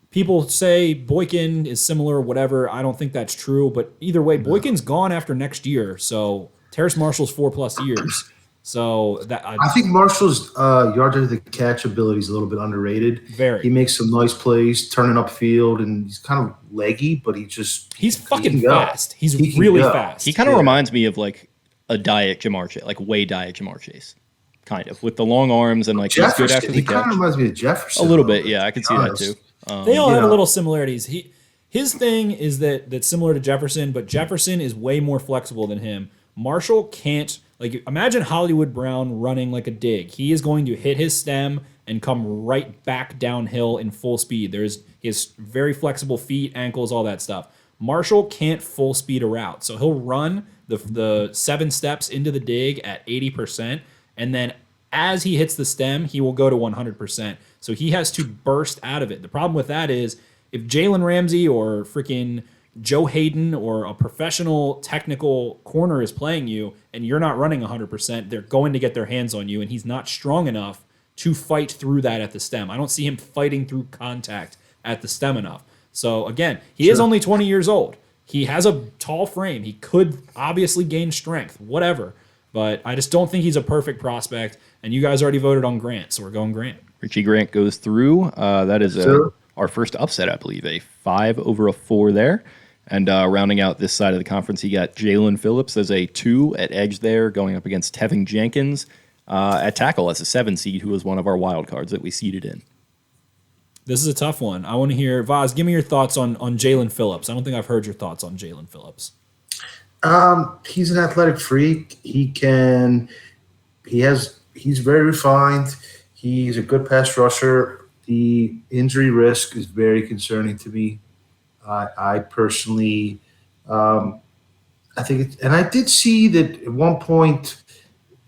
people say Boykin is similar, whatever. I don't think that's true, but either way, Boykin's gone after next year. So Terrace Marshall's 4+ years. So I think Marshall's yards after the catch ability is a little bit underrated. Very. He makes some nice plays, turning upfield, and he's kind of leggy, but he's fucking fast. He's really fast. He kind of reminds me of a diet Jamar Chase, way diet Jamar Chase. Kind of with the long arms and he's good after the catch. He kind of reminds me of Jefferson. A little bit, yeah, I can see that too. They all have little similarities. His thing is that's similar to Jefferson, but Jefferson is way more flexible than him. Marshall can't, imagine Hollywood Brown running like a dig. He is going to hit his stem and come right back downhill in full speed. He has very flexible feet, ankles, all that stuff. Marshall can't full speed a route, so he'll run the 7 steps into the dig at 80%, And then as he hits the stem, he will go to 100%. So he has to burst out of it. The problem with that is if Jalen Ramsey or freaking Joe Hayden or a professional technical corner is playing you and you're not running 100%, they're going to get their hands on you, and he's not strong enough to fight through that at the stem. I don't see him fighting through contact at the stem enough. So again, he is only 20 years old. He has a tall frame. He could obviously gain strength, whatever. But I just don't think he's a perfect prospect. And you guys already voted on Grant, so we're going Grant. Richie Grant goes through. That is our first upset, I believe, a 5 over a 4 there. And rounding out this side of the conference, you got Jalen Phillips as a 2 at edge there, going up against Teving Jenkins at tackle as a 7 seed, who was one of our wild cards that we seeded in. This is a tough one. I want to hear, Vaz, give me your thoughts on Jalen Phillips. I don't think I've heard your thoughts on Jalen Phillips. He's an athletic freak. He's very refined. He's a good pass rusher. The injury risk is very concerning to me. I personally, I think, and I did see that at one point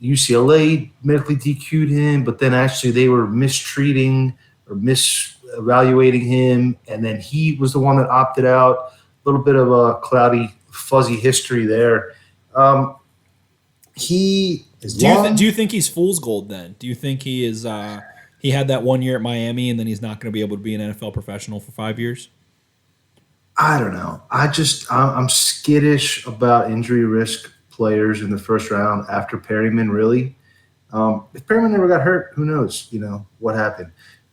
UCLA medically DQ'd him, but then actually they were mistreating or misevaluating him, and then he was the one that opted out. A little bit of a cloudy, fuzzy history there. He is do you think he's fool's gold then? Do you think he is? He had that 1 year at Miami, and then he's not going to be able to be an NFL professional for 5 years? I don't know. I'm skittish about injury risk players in the first round after Perryman, really. If Perryman never got hurt, who knows, what happened.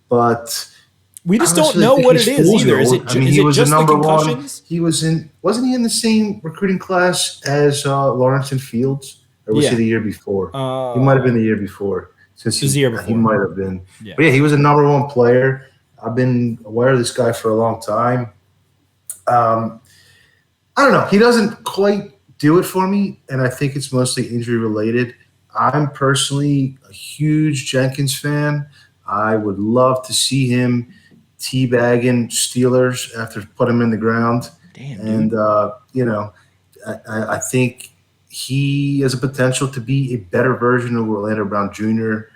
But we just don't know what it is either. Is it just the concussions? Wasn't he in the same recruiting class as Lawrence and Fields? Or was he the year before? He might have been the year before. He might have been. Yeah. But yeah, he was a number 1 player. I've been aware of this guy for a long time. I don't know. He doesn't quite do it for me, and I think it's mostly injury related. I'm personally a huge Jenkins fan. I would love to see him teabagging Steelers after putting him in the ground. Damn, and I think he has a potential to be a better version of Orlando Brown Jr.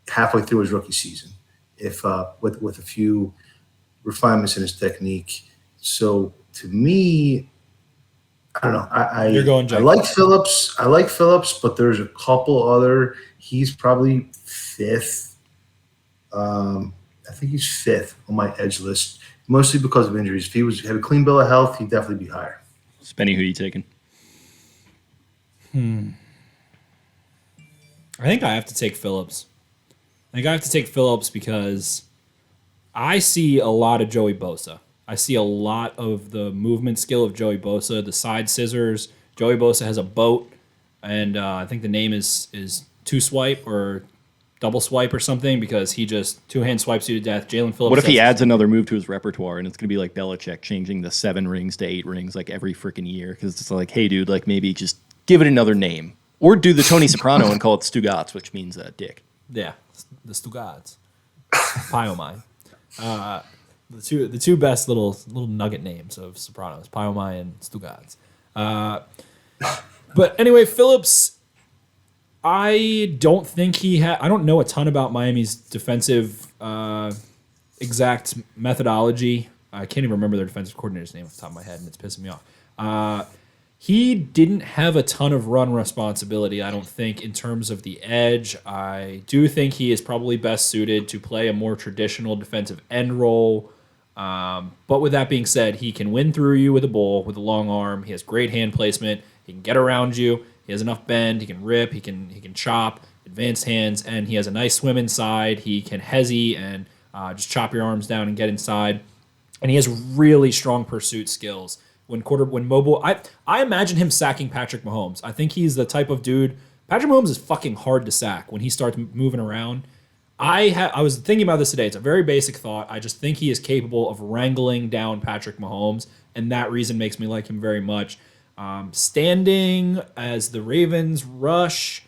halfway through his rookie season, if with a few refinements in his technique. So to me, I don't know. You're going I like Phillips. But there's a couple other. He's probably 5th. I think he's 5th on my edge list, mostly because of injuries. If he had a clean bill of health, he'd definitely be higher. Spenny, who are you taking? I think I have to take Phillips. Because I see a lot of Joey Bosa. I see a lot of the movement skill of Joey Bosa, the side scissors. Joey Bosa has a boat, and I think the name is two swipe or double swipe or something, because he just 2-hand swipes you to death. Jalen Phillips. What if he adds another move to his repertoire, and it's going to be like Belichick changing the 7 rings to 8 rings like every freaking year? Because it's like, hey, dude, like maybe just give it another name. Or do the Tony Soprano and call it Stugotz, which means dick. Yeah, the Stugotz. Pie o' mine. The two best little nugget names of Sopranos, Pie o' mine and Stugotz. But anyway, Phillips, I don't think I don't know a ton about Miami's defensive exact methodology. I can't even remember their defensive coordinator's name off the top of my head, and it's pissing me off. He didn't have a ton of run responsibility, I don't think, in terms of the edge. I do think he is probably best suited to play a more traditional defensive end role. But with that being said, he can win through you with a bull, with a long arm. He has great hand placement. He can get around you. He has enough bend. He can rip. He can chop. Advanced hands, and he has a nice swim inside. He can hezzy and just chop your arms down and get inside. And he has really strong pursuit skills. When mobile, I imagine him sacking Patrick Mahomes. I think he's the type of dude. Patrick Mahomes is fucking hard to sack when he starts moving around. I was thinking about this today. It's a very basic thought. I just think he is capable of wrangling down Patrick Mahomes, and that reason makes me like him very much. Standing as the Ravens rush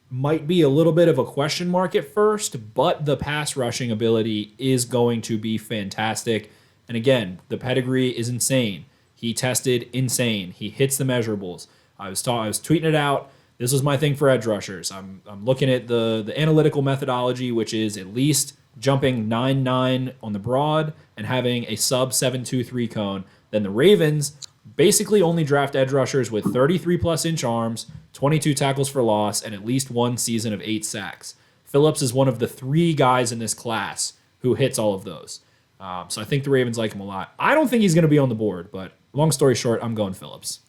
might be a little bit of a question mark at first, but the pass rushing ability is going to be fantastic. And again, the pedigree is insane. He tested insane. He hits the measurables. I was tweeting it out. This was my thing for edge rushers. I'm looking at the analytical methodology, which is at least jumping 9.9 on the broad and having a sub 7.23 cone. Then the Ravens basically only draft edge rushers with 33+ inch arms, 22 tackles for loss, and at least one season of 8 sacks. Phillips is one of the 3 guys in this class who hits all of those. So I think the Ravens like him a lot. I don't think he's going to be on the board, but long story short, I'm going Phillips.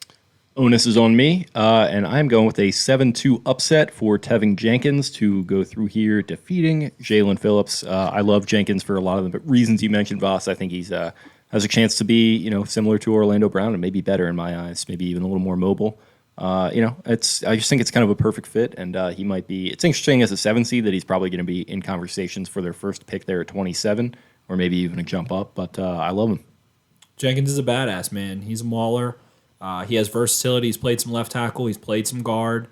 Onus is on me, and I'm going with a 7-2 upset for Teving Jenkins to go through here, defeating Jalen Phillips. I love Jenkins for a lot of the reasons you mentioned, Voss. I think he's has a chance to be, similar to Orlando Brown and maybe better in my eyes, maybe even a little more mobile. I just think it's kind of a perfect fit, and he might be. It's interesting as a 7 seed that he's probably going to be in conversations for their first pick there at 27, or maybe even a jump up. But I love him. Jenkins is a badass, man. He's a mauler. He has versatility. He's played some left tackle. He's played some guard.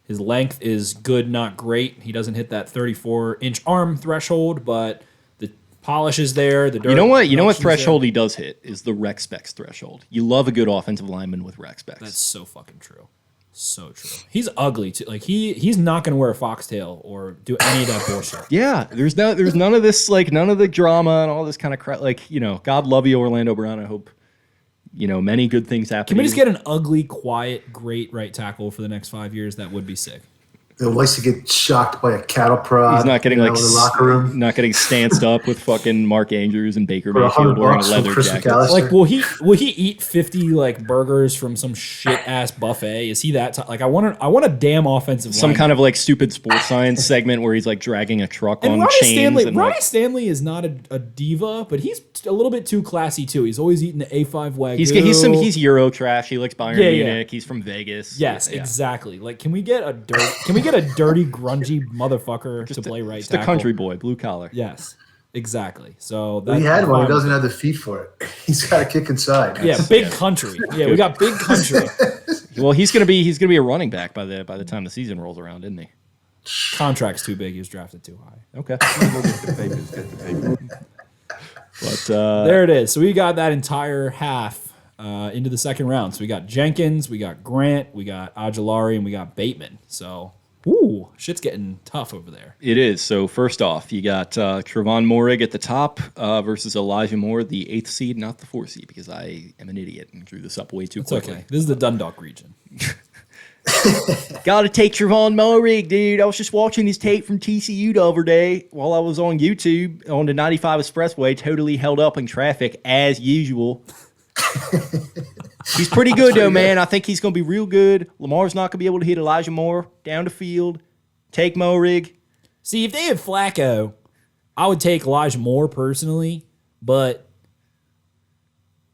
His length is good, not great. He doesn't hit that 34-inch arm threshold, but the polish is there. The dirt, you know what threshold he does hit is the rec specs threshold. You love a good offensive lineman with rec specs. That's so fucking true. So true. He's ugly too. Like he's not gonna wear a foxtail or do any of that bullshit. Yeah, there's none of this, like none of the drama and all this kind of crap. Like, God love you, Orlando Brown. I hope many good things happen. Can we just get an ugly, quiet, great right tackle for the next 5 years? That would be sick. It likes to get shocked by a cattle prod. He's not getting in the locker room. Not getting stanced up with fucking Mark Andrews and Baker Mayfield wearing a leather jacket. Like, will he eat 50 like burgers from some shit ass buffet? Is he that like I want a damn offensive some line. kind of like stupid sports science segment where he's like dragging a truck and on Ronnie chains. Ronnie Stanley is not a diva, but he's a little bit too classy too. He's always eating the A5 Wagyu. He's Euro trash. He likes Bayern Munich. He's from Vegas. Yes, exactly. Like, can we get a dirty, grungy motherfucker to play right just tackle? a country boy, blue collar. Yes, exactly. So he had one. He doesn't have the feet for it. He's got to kick inside. Yeah, big country. Yeah, we got big country. Well, he's gonna be a running back by the time the season rolls around, isn't he? Contract's too big. He was drafted too high. Okay. But there it is. So we got that entire half into the second round. So we got Jenkins, we got Grant, we got Aguilari, and we got Bateman. So, shit's getting tough over there. It is. So first off, you got Trevon Moehrig at the top versus Elijah Moore, the 8th seed, not the 4th seed, because I am an idiot and drew this up way too quickly. Okay. This is the Dundalk region. Gotta take Trevon Moehrig, dude. I was just watching his tape from TCU the other day while I was on YouTube on the 95 Expressway, totally held up in traffic as usual. He's pretty good, though, man. I think he's going to be real good. Lamar's not going to be able to hit Elijah Moore down the field. Take Moehrig. See, if they had Flacco, I would take Elijah Moore personally, but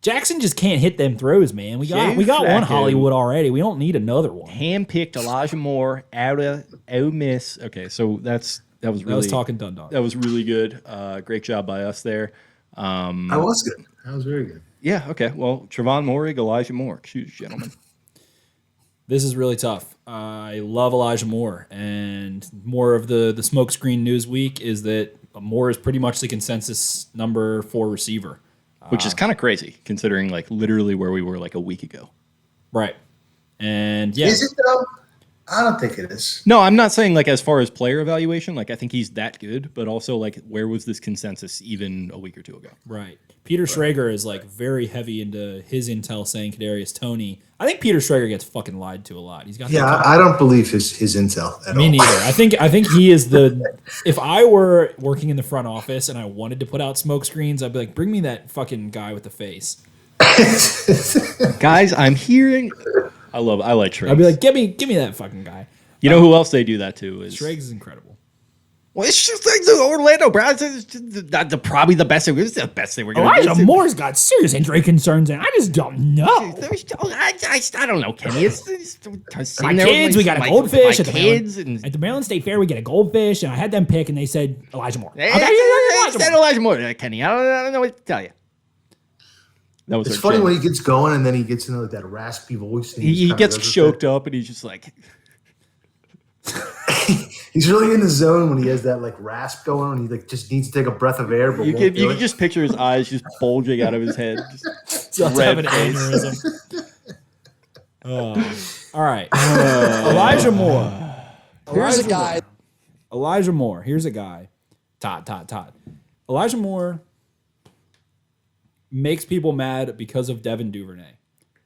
Jackson just can't hit them throws, man. We got one Hollywood already. We don't need another one. Handpicked Elijah Moore out of Ole Miss. Okay, so that was really. I was talking Dundalk. That was really good. Great job by us there. That was good. That was very good. Yeah. Okay. Well, Trevon Moehrig, Elijah Moore. Choose, gentlemen. This is really tough. I love Elijah Moore, and more of the smokescreen news week is that Moore is pretty much the consensus number 4 receiver. Which is kind of crazy, considering like literally where we were like a week ago. Right. And yeah. Is it though? I don't think it is. No, I'm not saying like as far as player evaluation, like I think he's that good, but also like where was this consensus even a week or two ago? Right. Peter Schrager is like very heavy into his intel saying Kadarius Toney. I think Peter Schrager gets fucking lied to a lot. He's got I don't believe his intel at all. Me neither. I think he is the. If I were working in the front office and I wanted to put out smoke screens, I'd be like, bring me that fucking guy with the face. Guys, I'm hearing. I like Schrager. I'd be like, give me that fucking guy. You know who else they do that to is Schrager is incredible. Well, it's just like the Orlando Browns. Probably the best thing. It's the best thing we're going to do. Elijah Moore's got serious injury concerns, and I just don't know. I don't know, Kenny. My kids, we got a goldfish at the Maryland State Fair. We get a goldfish, and I had them pick, and they said Elijah Moore. Elijah Moore, Kenny. I don't know what to tell you. It's funny when he gets going, and then he gets into like that raspy voice. And he gets choked up, and he's just like. He's really in the zone when he has that like rasp going on. He like just needs to take a breath of air. But you can just picture his eyes just bulging out of his head. Just have an aneurysm. All right. Elijah Moore. Here's a guy. Elijah Moore. Here's a guy. Todd. Elijah Moore makes people mad because of Devin Duvernay.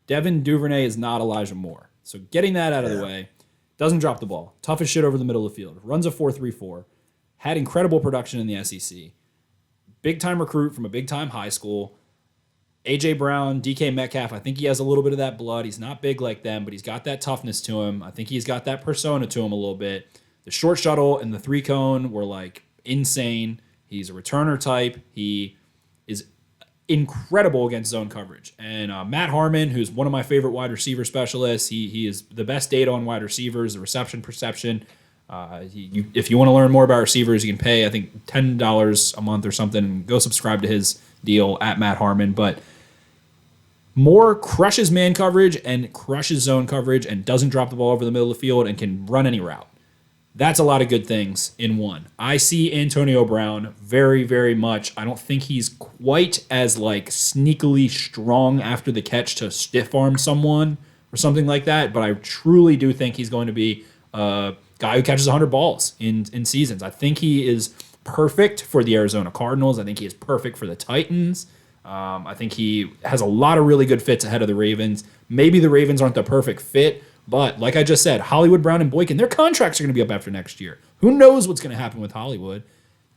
Devin Duvernay is not Elijah Moore. So getting that out of the way, doesn't drop the ball. Tough as shit over the middle of the field. Runs a 4.34. Had incredible production in the SEC. Big-time recruit from a big-time high school. A.J. Brown, DK Metcalf, I think he has a little bit of that blood. He's not big like them, but he's got that toughness to him. I think he's got that persona to him a little bit. The short shuttle and the 3-cone were, like, insane. He's a returner type. He is incredible against zone coverage. And Matt Harmon, who's one of my favorite wide receiver specialists, he is the best data on wide receivers, the reception perception. If you want to learn more about receivers, you can pay, I think, $10 a month or something and go subscribe to his deal at Matt Harmon. But Moore crushes man coverage and crushes zone coverage and doesn't drop the ball over the middle of the field and can run any route. That's a lot of good things in one. I see Antonio Brown very, very much. I don't think he's quite as like sneakily strong after the catch to stiff arm someone or something like that, but I truly do think he's going to be a guy who catches 100 balls in seasons. I think he is perfect for the Arizona Cardinals. I think he is perfect for the Titans. I think he has a lot of really good fits ahead of the Ravens. Maybe the Ravens aren't the perfect fit, but like I just said, Hollywood Brown and Boykin, their contracts are going to be up after next year. Who knows what's going to happen with Hollywood?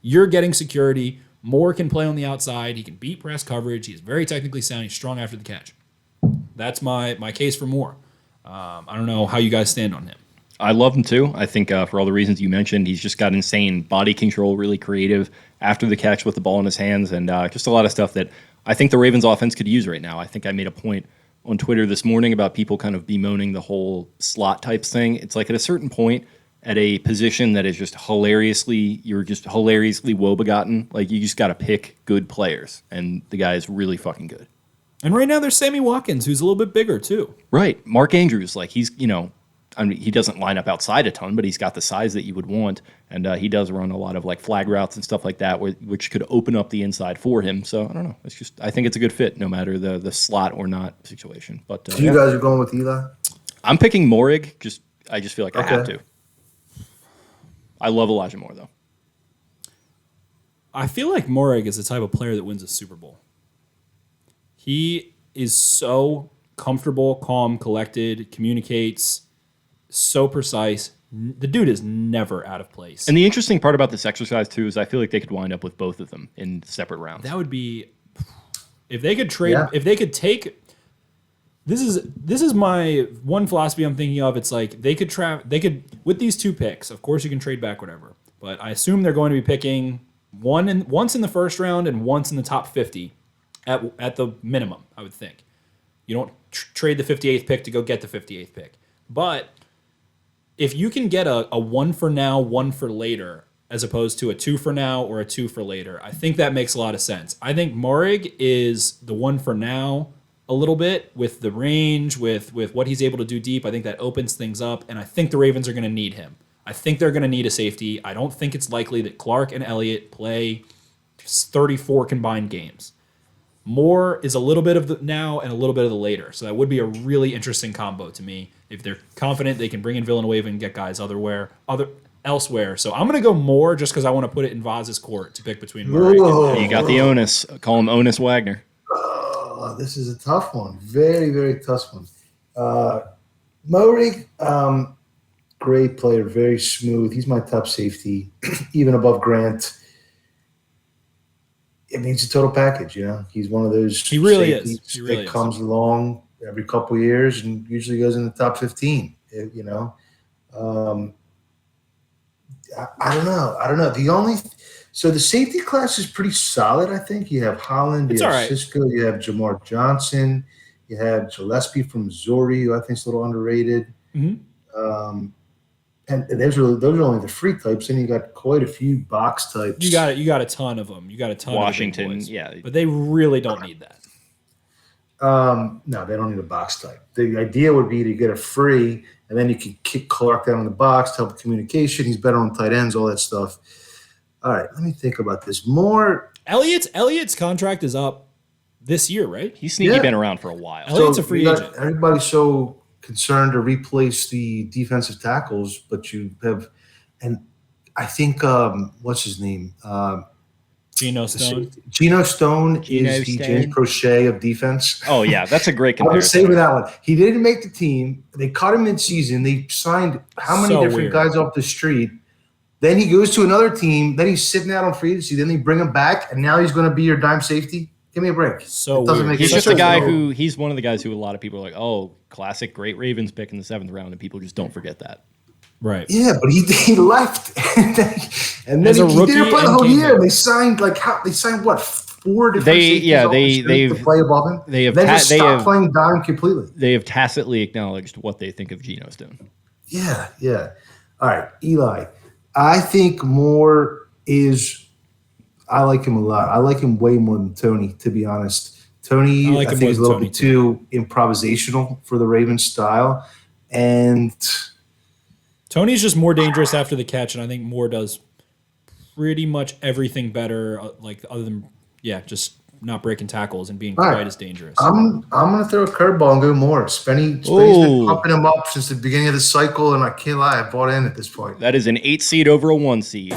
You're getting security. Moore can play on the outside. He can beat press coverage. He's very technically sound. He's strong after the catch. That's my case for Moore. I don't know how you guys stand on him. I love him too. I think for all the reasons you mentioned, he's just got insane body control, really creative after the catch with the ball in his hands, and just a lot of stuff that I think the Ravens offense could use right now. I think I made a point on Twitter this morning about people kind of bemoaning the whole slot types thing. It's like at a certain point at a position that is just you're just hilariously woe-begotten, like you just got to pick good players, and the guy is really fucking good. And right now there's Sammy Watkins, who's a little bit bigger too. Right. Mark Andrews, like he's, I mean, he doesn't line up outside a ton, but he's got the size that you would want, and he does run a lot of like flag routes and stuff like that, which could open up the inside for him. So I don't know. It's just I think it's a good fit, no matter the slot or not situation. But so you guys are going with Eli? I'm picking Morig. I just feel like I have to. I love Elijah Moore though. I feel like Morig is the type of player that wins a Super Bowl. He is so comfortable, calm, collected, communicates. So precise. The dude is never out of place. And the interesting part about this exercise too is I feel like they could wind up with both of them in separate rounds. That would be if they could trade. Yeah. If they could take. This is my one philosophy I'm thinking of. It's like they could with these two picks. Of course, you can trade back whatever, but I assume they're going to be picking once in the first round and once in the top 50 at the minimum. I would think you don't trade the 58th pick to go get the 58th pick, but if you can get a 1 for now, 1 for later, as opposed to a 2 for now or a 2 for later, I think that makes a lot of sense. I think Morig is the 1 for now a little bit with the range, with what he's able to do deep. I think that opens things up, and I think the Ravens are going to need him. I think they're going to need a safety. I don't think it's likely that Clark and Elliott play 34 combined games. Moore is a little bit of the now and a little bit of the later. So that would be a really interesting combo to me. If they're confident they can bring in Villanueva and get guys elsewhere. So I'm going to go Moore just because I want to put it in Vaz's court to pick between Murray and you got the onus. Call him Onus Wagner. Oh, this is a tough one. Very, very tough one. Morig, great player, very smooth. He's my top safety, even above Grant. I mean, it's a total package, He's one of those he really is. He really comes along every couple of years and usually goes in the top 15, I don't know. So the safety class is pretty solid, I think. You have Holland, you have Cisco, you have Jamar Johnson, you have Gillespie from Missouri, who I think is a little underrated. Mm-hmm. And those are only the free types, and you got quite a few box types. You got a ton of them. You got a ton Washington, of boys, yeah. But they really don't need that. No, they don't need a box type. The idea would be to get a free, and then you can kick Clark down in the box to help with communication. He's better on tight ends, all that stuff. All right, let me think about this more. Elliott's contract is up this year, right? He's been around for a while. Elliott's a free agent. Everybody's so concerned to replace the defensive tackles, but you have, and I think what's his name? Geno Stone. Geno Stone is the James Prochet of defense. Oh yeah, that's a great I would comparison. say with that one. He didn't make the team. They cut him mid-season. They signed how many different guys off the street? Then he goes to another team. Then he's sitting out on free agency. Then they bring him back, and now he's going to be your dime safety. Give me a break. So weird. He's just a guy he's one of the guys who a lot of people are like, oh, classic, great Ravens pick in the 7th round, and people just don't forget that. Right. Yeah, but he left, and then he didn't play the whole year. And they signed what 4 different they've to play above him. They have stopped playing dime completely. They have tacitly acknowledged what they think of Geno Stone. Yeah. All right, Eli. I think I like him a lot. I like him way more than Tony, to be honest. Tony, I think, is a little bit too improvisational for the Ravens style. And Tony's just more dangerous after the catch, and I think Moore does pretty much everything better, other than, just not breaking tackles and being quite as dangerous. I'm going to throw a curveball and go Moore. Spenny's been pumping him up since the beginning of the cycle, and I can't lie, I bought in at this point. That is an 8 seed over a 1 seed.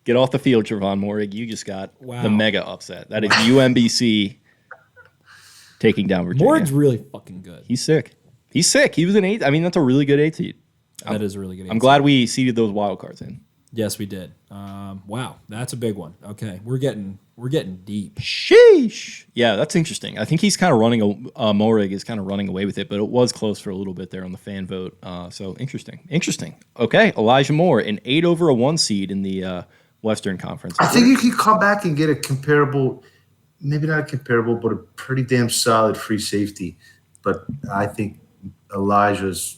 Get off the field, Trevon Moehrig. You just got the mega upset. That is UMBC taking down Virginia. Moehrig's really fucking good. He's sick. He was an 8. I mean, that's a really good 8 seed. That is a really good 8 I'm glad we seeded those wild cards in. Yes, we did. Wow, that's a big one. Okay, we're getting deep. Sheesh. Yeah, that's interesting. I think he's kind of Moehrig is kind of running away with it, but it was close for a little bit there on the fan vote. So interesting. Okay, Elijah Moore, an 8 over a 1 seed in the Western Conference. I think you can come back and get a comparable, maybe not a comparable, but a pretty damn solid free safety. But I think Elijah's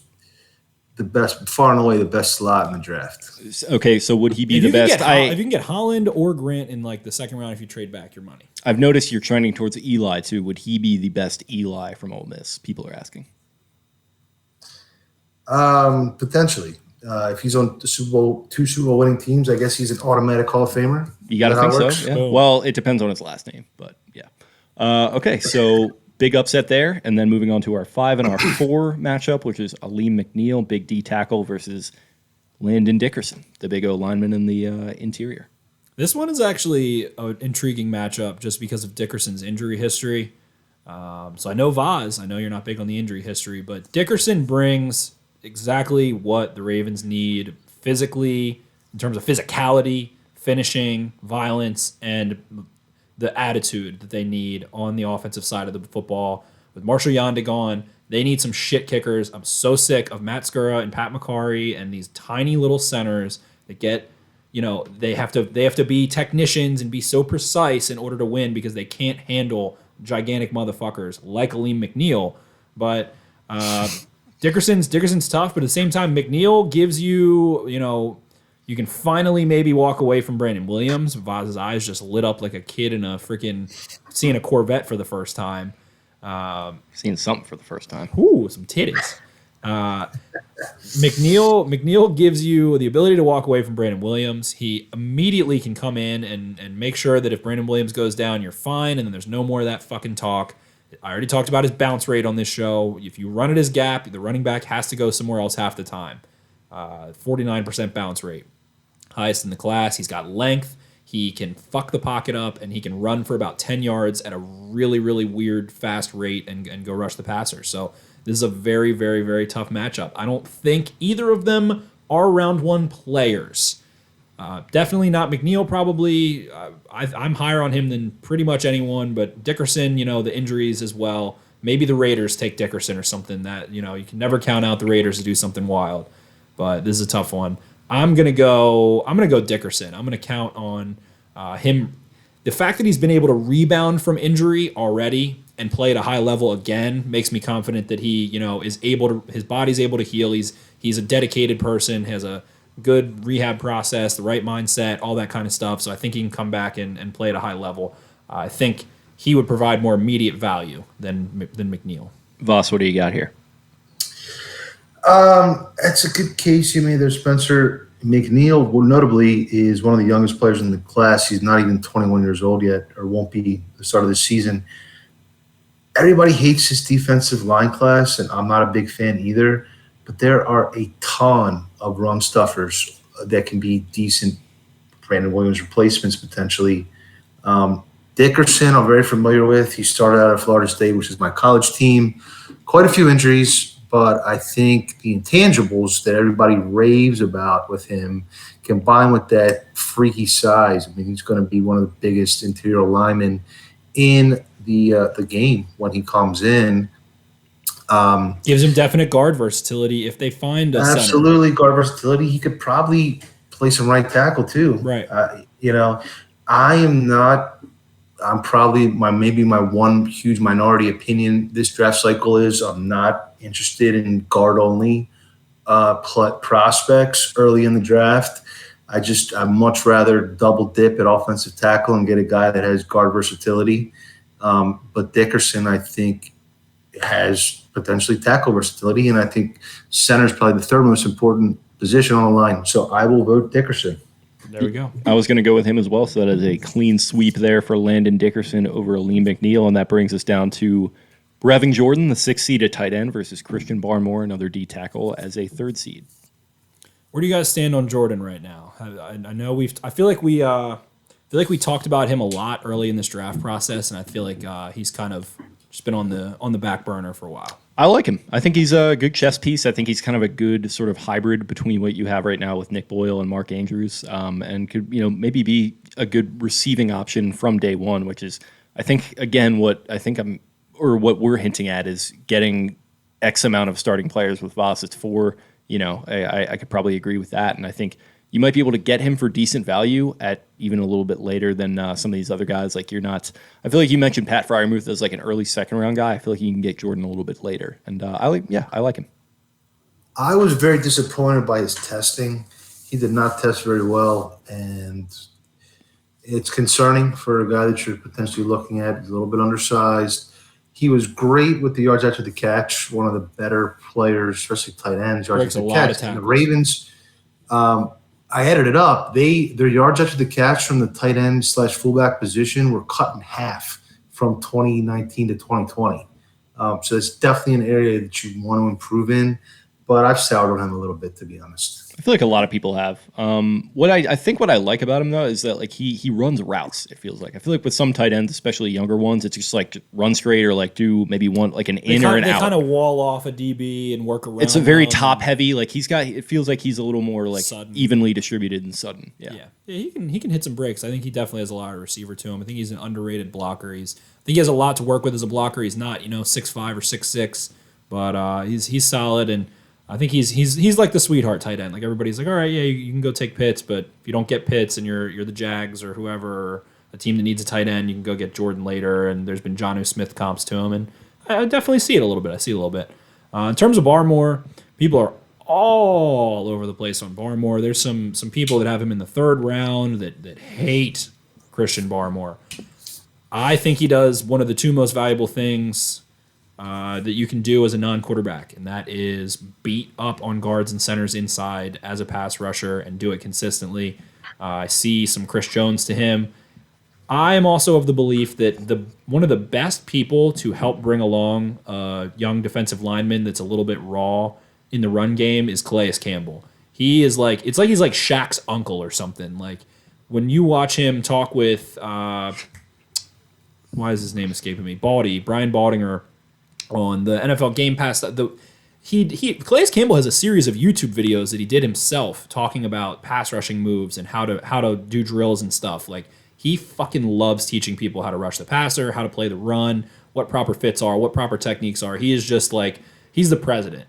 the best, far and away the best slot in the draft. Okay, so would he be the best? If you can get Holland or Grant in the second round, if you trade back your money. I've noticed you're trending towards Eli too. Would he be the best Eli from Ole Miss? People are asking. Potentially. If he's on the Super Bowl, 2 Super Bowl winning teams, I guess he's an automatic Hall of Famer. You got to think so. Yeah. Well, it depends on his last name, but yeah. Okay, so big upset there, and then moving on to our 5 and our 4 matchup, which is Aleem McNeil, big D tackle, versus Landon Dickerson, the big O lineman in the interior. This one is actually an intriguing matchup just because of Dickerson's injury history. So I know Vaz, I know you're not big on the injury history, but Dickerson brings exactly what the Ravens need physically, in terms of physicality, finishing, violence, and the attitude that they need on the offensive side of the football. With Marshall Yonda gone, they need some shit kickers. I'm so sick of Matt Skura and Pat McCarry and these tiny little centers that get, they have to be technicians and be so precise in order to win because they can't handle gigantic motherfuckers like Aleem McNeil. But Dickerson's tough, but at the same time, McNeil gives you, you can finally maybe walk away from Brandon Williams. Vaz's eyes just lit up like a kid in a freaking seeing a Corvette for the first time. Seeing something for the first time. Ooh, some titties. McNeil gives you the ability to walk away from Brandon Williams. He immediately can come in and make sure that if Brandon Williams goes down, you're fine, and then there's no more of that fucking talk. I already talked about his bounce rate on this show. If you run at his gap, the running back has to go somewhere else half the time. 49% bounce rate. Highest in the class. He's got length. He can fuck the pocket up, and he can run for about 10 yards at a really, really weird, fast rate and go rush the passer. So this is a very, very, very tough matchup. I don't think either of them are round 1 players. Definitely not McNeil, probably. I'm higher on him than pretty much anyone, but Dickerson, the injuries as well. Maybe the Raiders take Dickerson or something that, you can never count out the Raiders to do something wild. But this is a tough one. I'm gonna go Dickerson. I'm gonna count on him. The fact that he's been able to rebound from injury already and play at a high level again makes me confident that he, is able to. His body's able to heal. He's a dedicated person. Has a good rehab process, the right mindset, all that kind of stuff. So I think he can come back and play at a high level. I think he would provide more immediate value than McNeil. Voss, what do you got here? That's a good case you made there, Spencer. McNeil, notably, is one of the youngest players in the class. He's not even 21 years old yet, or won't be the start of the season. everybody hates his defensive line class, and I'm not a big fan either. But there are a ton of run stuffers that can be decent Brandon Williams replacements potentially. Dickerson, I'm very familiar with. He started out at Florida State, which is my college team. Quite a few injuries, but I think the intangibles that everybody raves about with him, combined with that freaky size, I mean, he's going to be one of the biggest interior linemen in the game when he comes in. Gives him definite guard versatility if they find a absolutely center. Guard versatility. He could probably play some right tackle too. Right. I'm probably maybe my one huge minority opinion this draft cycle is I'm not interested in guard only prospects early in the draft. I'd much rather double dip at offensive tackle and get a guy that has guard versatility. But Dickerson, I think, has potentially tackle versatility, and I think center is probably the third most important position on the line. So I will vote Dickerson. There we go. I was going to go with him as well, so that is a clean sweep there for Landon Dickerson over Aleem McNeil, and that brings us down to Brevin Jordan, the 6th seed at tight end, versus Christian Barmore, another D tackle, as a 3rd seed. Where do you guys stand on Jordan right now? I know I feel like we talked about him a lot early in this draft process, and I feel like he's kind of just been on the back burner for a while. I like him. I think he's a good chess piece. I think he's kind of a good sort of hybrid between what you have right now with Nick Boyle and Mark Andrews, and could maybe be a good receiving option from day one. Which is, I think, again, what we're hinting at is getting X amount of starting players with Voss. It's 4. I could probably agree with that, and I think you might be able to get him for decent value at even a little bit later than some of these other guys. Like I feel like you mentioned Pat Fryermuth as like an early 2nd round guy. I feel like you can get Jordan a little bit later, and I like him. I was very disappointed by his testing. He did not test very well, and it's concerning for a guy that you're potentially looking at. He's a little bit undersized. He was great with the yards after the catch, one of the better players, especially tight ends, yards after the catch. And the Ravens, I added it up. Their yards after the catch from the tight end / fullback position were cut in half from 2019 to 2020. So it's definitely an area that you want to improve in. But I've soured on him a little bit, to be honest. I feel like a lot of people have. What I like about him though is that like he runs routes. It feels like I feel like with some tight ends, especially younger ones, it's just like run straight or like do maybe one like an in or an out. They kind of wall off a DB and work around. It's a very top heavy. Like it feels like he's a little more like sudden. Evenly distributed and sudden. Yeah. He can hit some breaks. I think he definitely has a lot of receiver to him. I think he's an underrated blocker. I think he has a lot to work with as a blocker. He's not 6'5" or 6'6", but he's solid, and I think he's like the sweetheart tight end. Like everybody's like, all right, yeah, you can go take Pitts, but if you don't get Pitts and you're the Jags or whoever, or a team that needs a tight end, you can go get Jordan later. And there's been Jonnu Smith comps to him, and I definitely see it a little bit. I see a little bit. In terms of Barmore, people are all over the place on Barmore. There's some people that have him in the 3rd round that hate Christian Barmore. I think he does one of the 2 most valuable things that you can do as a non-quarterback, and that is beat up on guards and centers inside as a pass rusher and do it consistently. I see some Chris Jones to him. I am also of the belief that one of the best people to help bring along a young defensive lineman that's a little bit raw in the run game is Claious Campbell. He is it's like he's like Shaq's uncle or something. Like when you watch him talk with why is his name escaping me? Brian Baldinger on the NFL Game Pass. Claious Campbell has a series of YouTube videos that he did himself talking about pass rushing moves and how to do drills and stuff. Like he fucking loves teaching people how to rush the passer, how to play the run, what proper fits are, what proper techniques are. He is just like he's the president.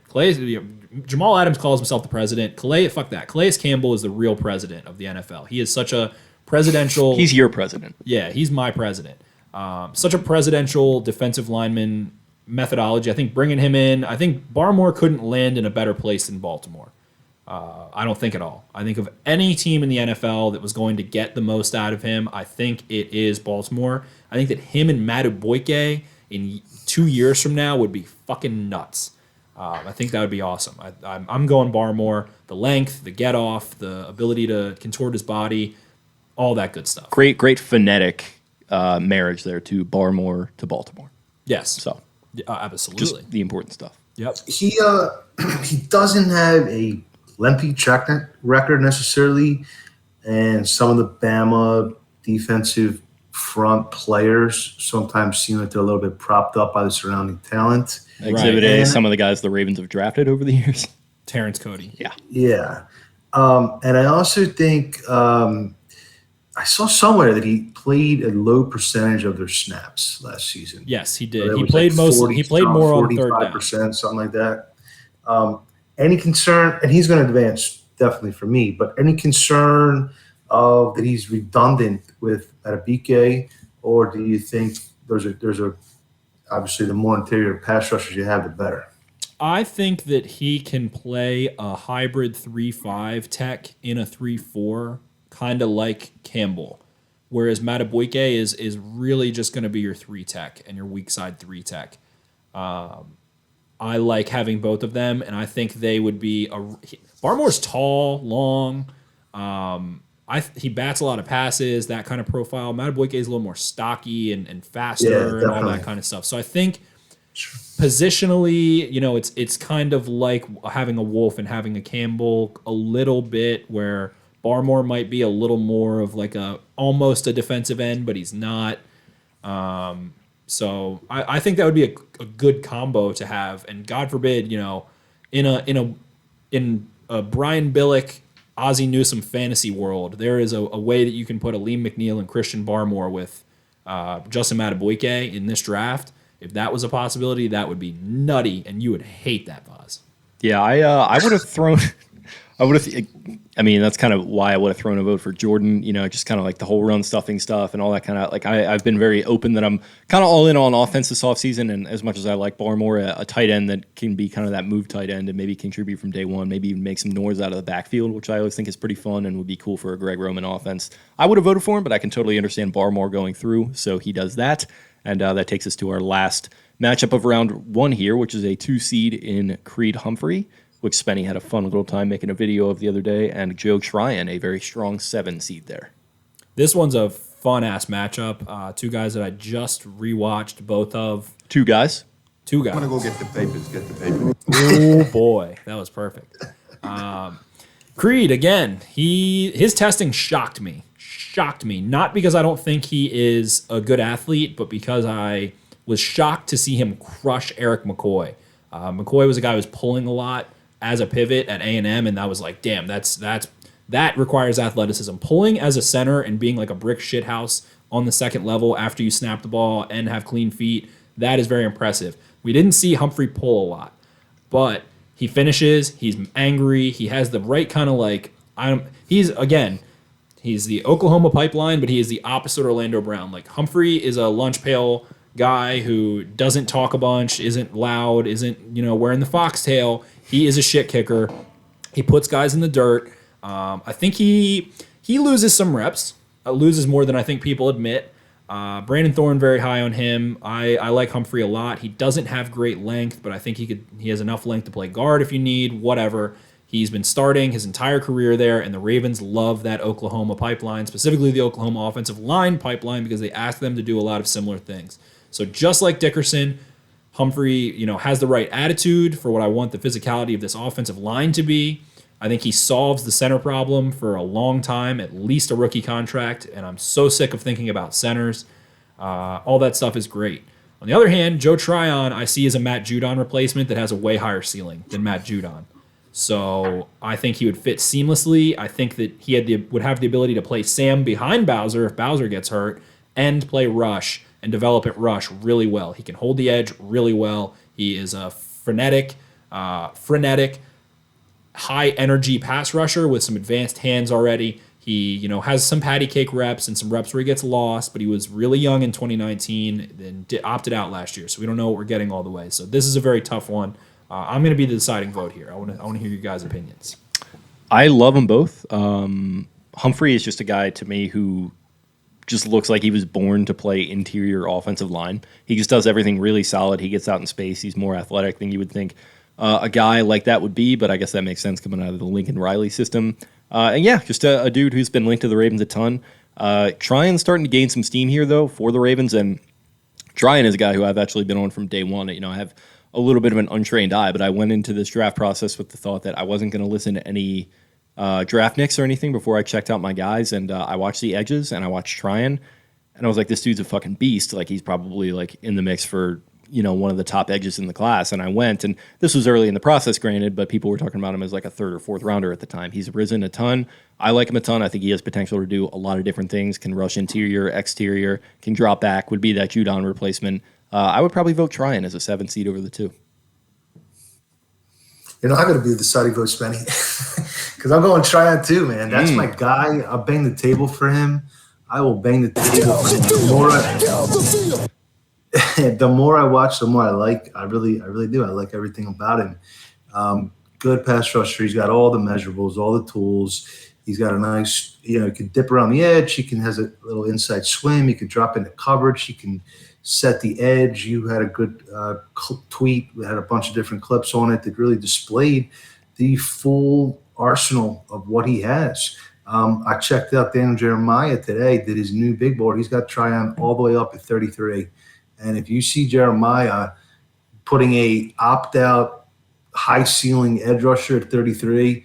Jamal Adams calls himself the president. Fuck that. Claious Campbell is the real president of the NFL. He is such a presidential. He's your president. Yeah, he's my president. Such a presidential defensive lineman methodology. I think bringing him in, I think Barmore couldn't land in a better place than Baltimore. I don't think at all. I think of any team in the NFL that was going to get the most out of him, I think it is Baltimore. I think that him and Madubuike in 2 years from now would be fucking nuts. I think that would be awesome. I'm going Barmore. The length, the get off, the ability to contort his body, all that good stuff. Great phonetic marriage there to Barmore to Baltimore. Yes. So absolutely. just the important stuff. Yep. He doesn't have a lengthy track record necessarily, and some of the Bama defensive front players sometimes seem like they're a little bit propped up by the surrounding talent. Exhibit A, some of the guys the Ravens have drafted over the years. Terrence Cody. Yeah. Yeah. And I also think I saw somewhere that he played a low percentage of their snaps last season. Yes, he did. So He played He played more on third down. 45%, something like that. Any concern, and he's going to advance definitely for me, but any concern that he's redundant with Adebike, or do you think there's a obviously the more interior pass rushers you have, the better? I think that he can play a hybrid 3-5 tech in a 3-4, kind of like Campbell, whereas Matabuike is really just going to be your 3 tech and your weak side 3 tech. I like having both of them, and I think they would be Barmore's tall, long. He bats a lot of passes, that kind of profile. Matabuike is a little more stocky and faster and all that kind of stuff. So I think positionally, it's kind of like having a Wolf and having a Campbell a little bit, where Barmore might be a little more of like almost a defensive end, but he's not. So I think that would be a good combo to have. And God forbid, in a Brian Billick, Ozzie Newsome fantasy world, there is a way that you can put a Liam McNeil and Christian Barmore with Justin Matabuike in this draft. If that was a possibility, that would be nutty, and you would hate that, Voz. Yeah, I would have thrown. That's kind of why I would have thrown a vote for Jordan. Just kind of like the whole run stuffing stuff and all that kind of like. I've been very open that I'm kind of all in on offense this offseason, and as much as I like Barmore, a tight end that can be kind of that move tight end and maybe contribute from day one, maybe even make some noise out of the backfield, which I always think is pretty fun and would be cool for a Greg Roman offense. I would have voted for him, but I can totally understand Barmore going through, so he does that. And that takes us to our last matchup of round 1 here, which is a 2 seed in Creed Humphrey, which Spenny had a fun little time making a video of the other day, and Joe Tryon, a very strong 7 seed there. This one's a fun-ass matchup. 2 guys that I just rewatched both of. 2 guys? 2 guys. I'm going to go get the papers. Oh, boy. That was perfect. Creed, again, his testing shocked me. Not because I don't think he is a good athlete, but because I was shocked to see him crush Eric McCoy. McCoy was a guy who was pulling a lot as a pivot at A&M, and that was like, damn, that requires athleticism. Pulling as a center and being like a brick shithouse on the second level after you snap the ball and have clean feet, that is very impressive. We didn't see Humphrey pull a lot, but he finishes, he's angry, he has the right kind of like, he's the Oklahoma pipeline, but he is the opposite Orlando Brown. Like, Humphrey is a lunch pail guy who doesn't talk a bunch, isn't loud, isn't, wearing the foxtail. He is a shit kicker. He puts guys in the dirt. I think he loses some reps, loses more than I think people admit. Brandon Thorne, very high on him. I like Humphrey a lot. He doesn't have great length, but I think he has enough length to play guard if you need, whatever. He's been starting his entire career there, and the Ravens love that Oklahoma pipeline, specifically the Oklahoma offensive line pipeline, because they ask them to do a lot of similar things. So just like Dickerson, Humphrey, has the right attitude for what I want the physicality of this offensive line to be. I think he solves the center problem for a long time, at least a rookie contract, and I'm so sick of thinking about centers. All that stuff is great. On the other hand, Joe Tryon I see as a Matt Judon replacement that has a way higher ceiling than Matt Judon. So I think he would fit seamlessly. I think that he would have the ability to play Sam behind Bowser if Bowser gets hurt, and play rush and develop at rush really well. He can hold the edge really well. He is a frenetic, high-energy pass rusher with some advanced hands already. He, has some patty cake reps and some reps where he gets lost, but he was really young in 2019 and opted out last year, so we don't know what we're getting all the way. So this is a very tough one. I'm going to be the deciding vote here. I want to hear your guys' opinions. I love them both. Humphrey is just a guy to me who just looks like he was born to play interior offensive line. He just does everything really solid. He gets out in space. He's more athletic than you would think a guy like that would be, but I guess that makes sense coming out of the Lincoln Riley system. And yeah, just a dude who's been linked to the Ravens a ton. Tryon's starting to gain some steam here, though, for the Ravens, and Tryon is a guy who I've actually been on from day one. I have a little bit of an untrained eye, but I went into this draft process with the thought that I wasn't going to listen to any draft nicks or anything before I checked out my guys. And I watched the edges and I watched Tryon, and I was like, this dude's a fucking beast. Like, he's probably like in the mix for, one of the top edges in the class. And I went, and this was early in the process, granted, but people were talking about him as like a third or fourth rounder at the time. He's risen a ton. I like him a ton. I think he has potential to do a lot of different things, can rush interior, exterior, can drop back, would be that Judon replacement. I would probably vote Tryon as a 7 seed over the 2. I'm going to be the side vote Spenny because I'm going Tryon too, man. That's my guy. I'll bang the table for him. I will bang the table for him. The more I watch, the more I like. I really do. I like everything about him. Good pass rusher. He's got all the measurables, all the tools. He's got a nice, he can dip around the edge. He has a little inside swim. He can drop into coverage. He can set the edge. You had a good tweet. We had a bunch of different clips on it that really displayed the full arsenal of what he has. I checked out Daniel Jeremiah today, did his new big board. He's got Tryon all the way up at 33. And if you see Jeremiah putting a opt-out, high-ceiling edge rusher at 33,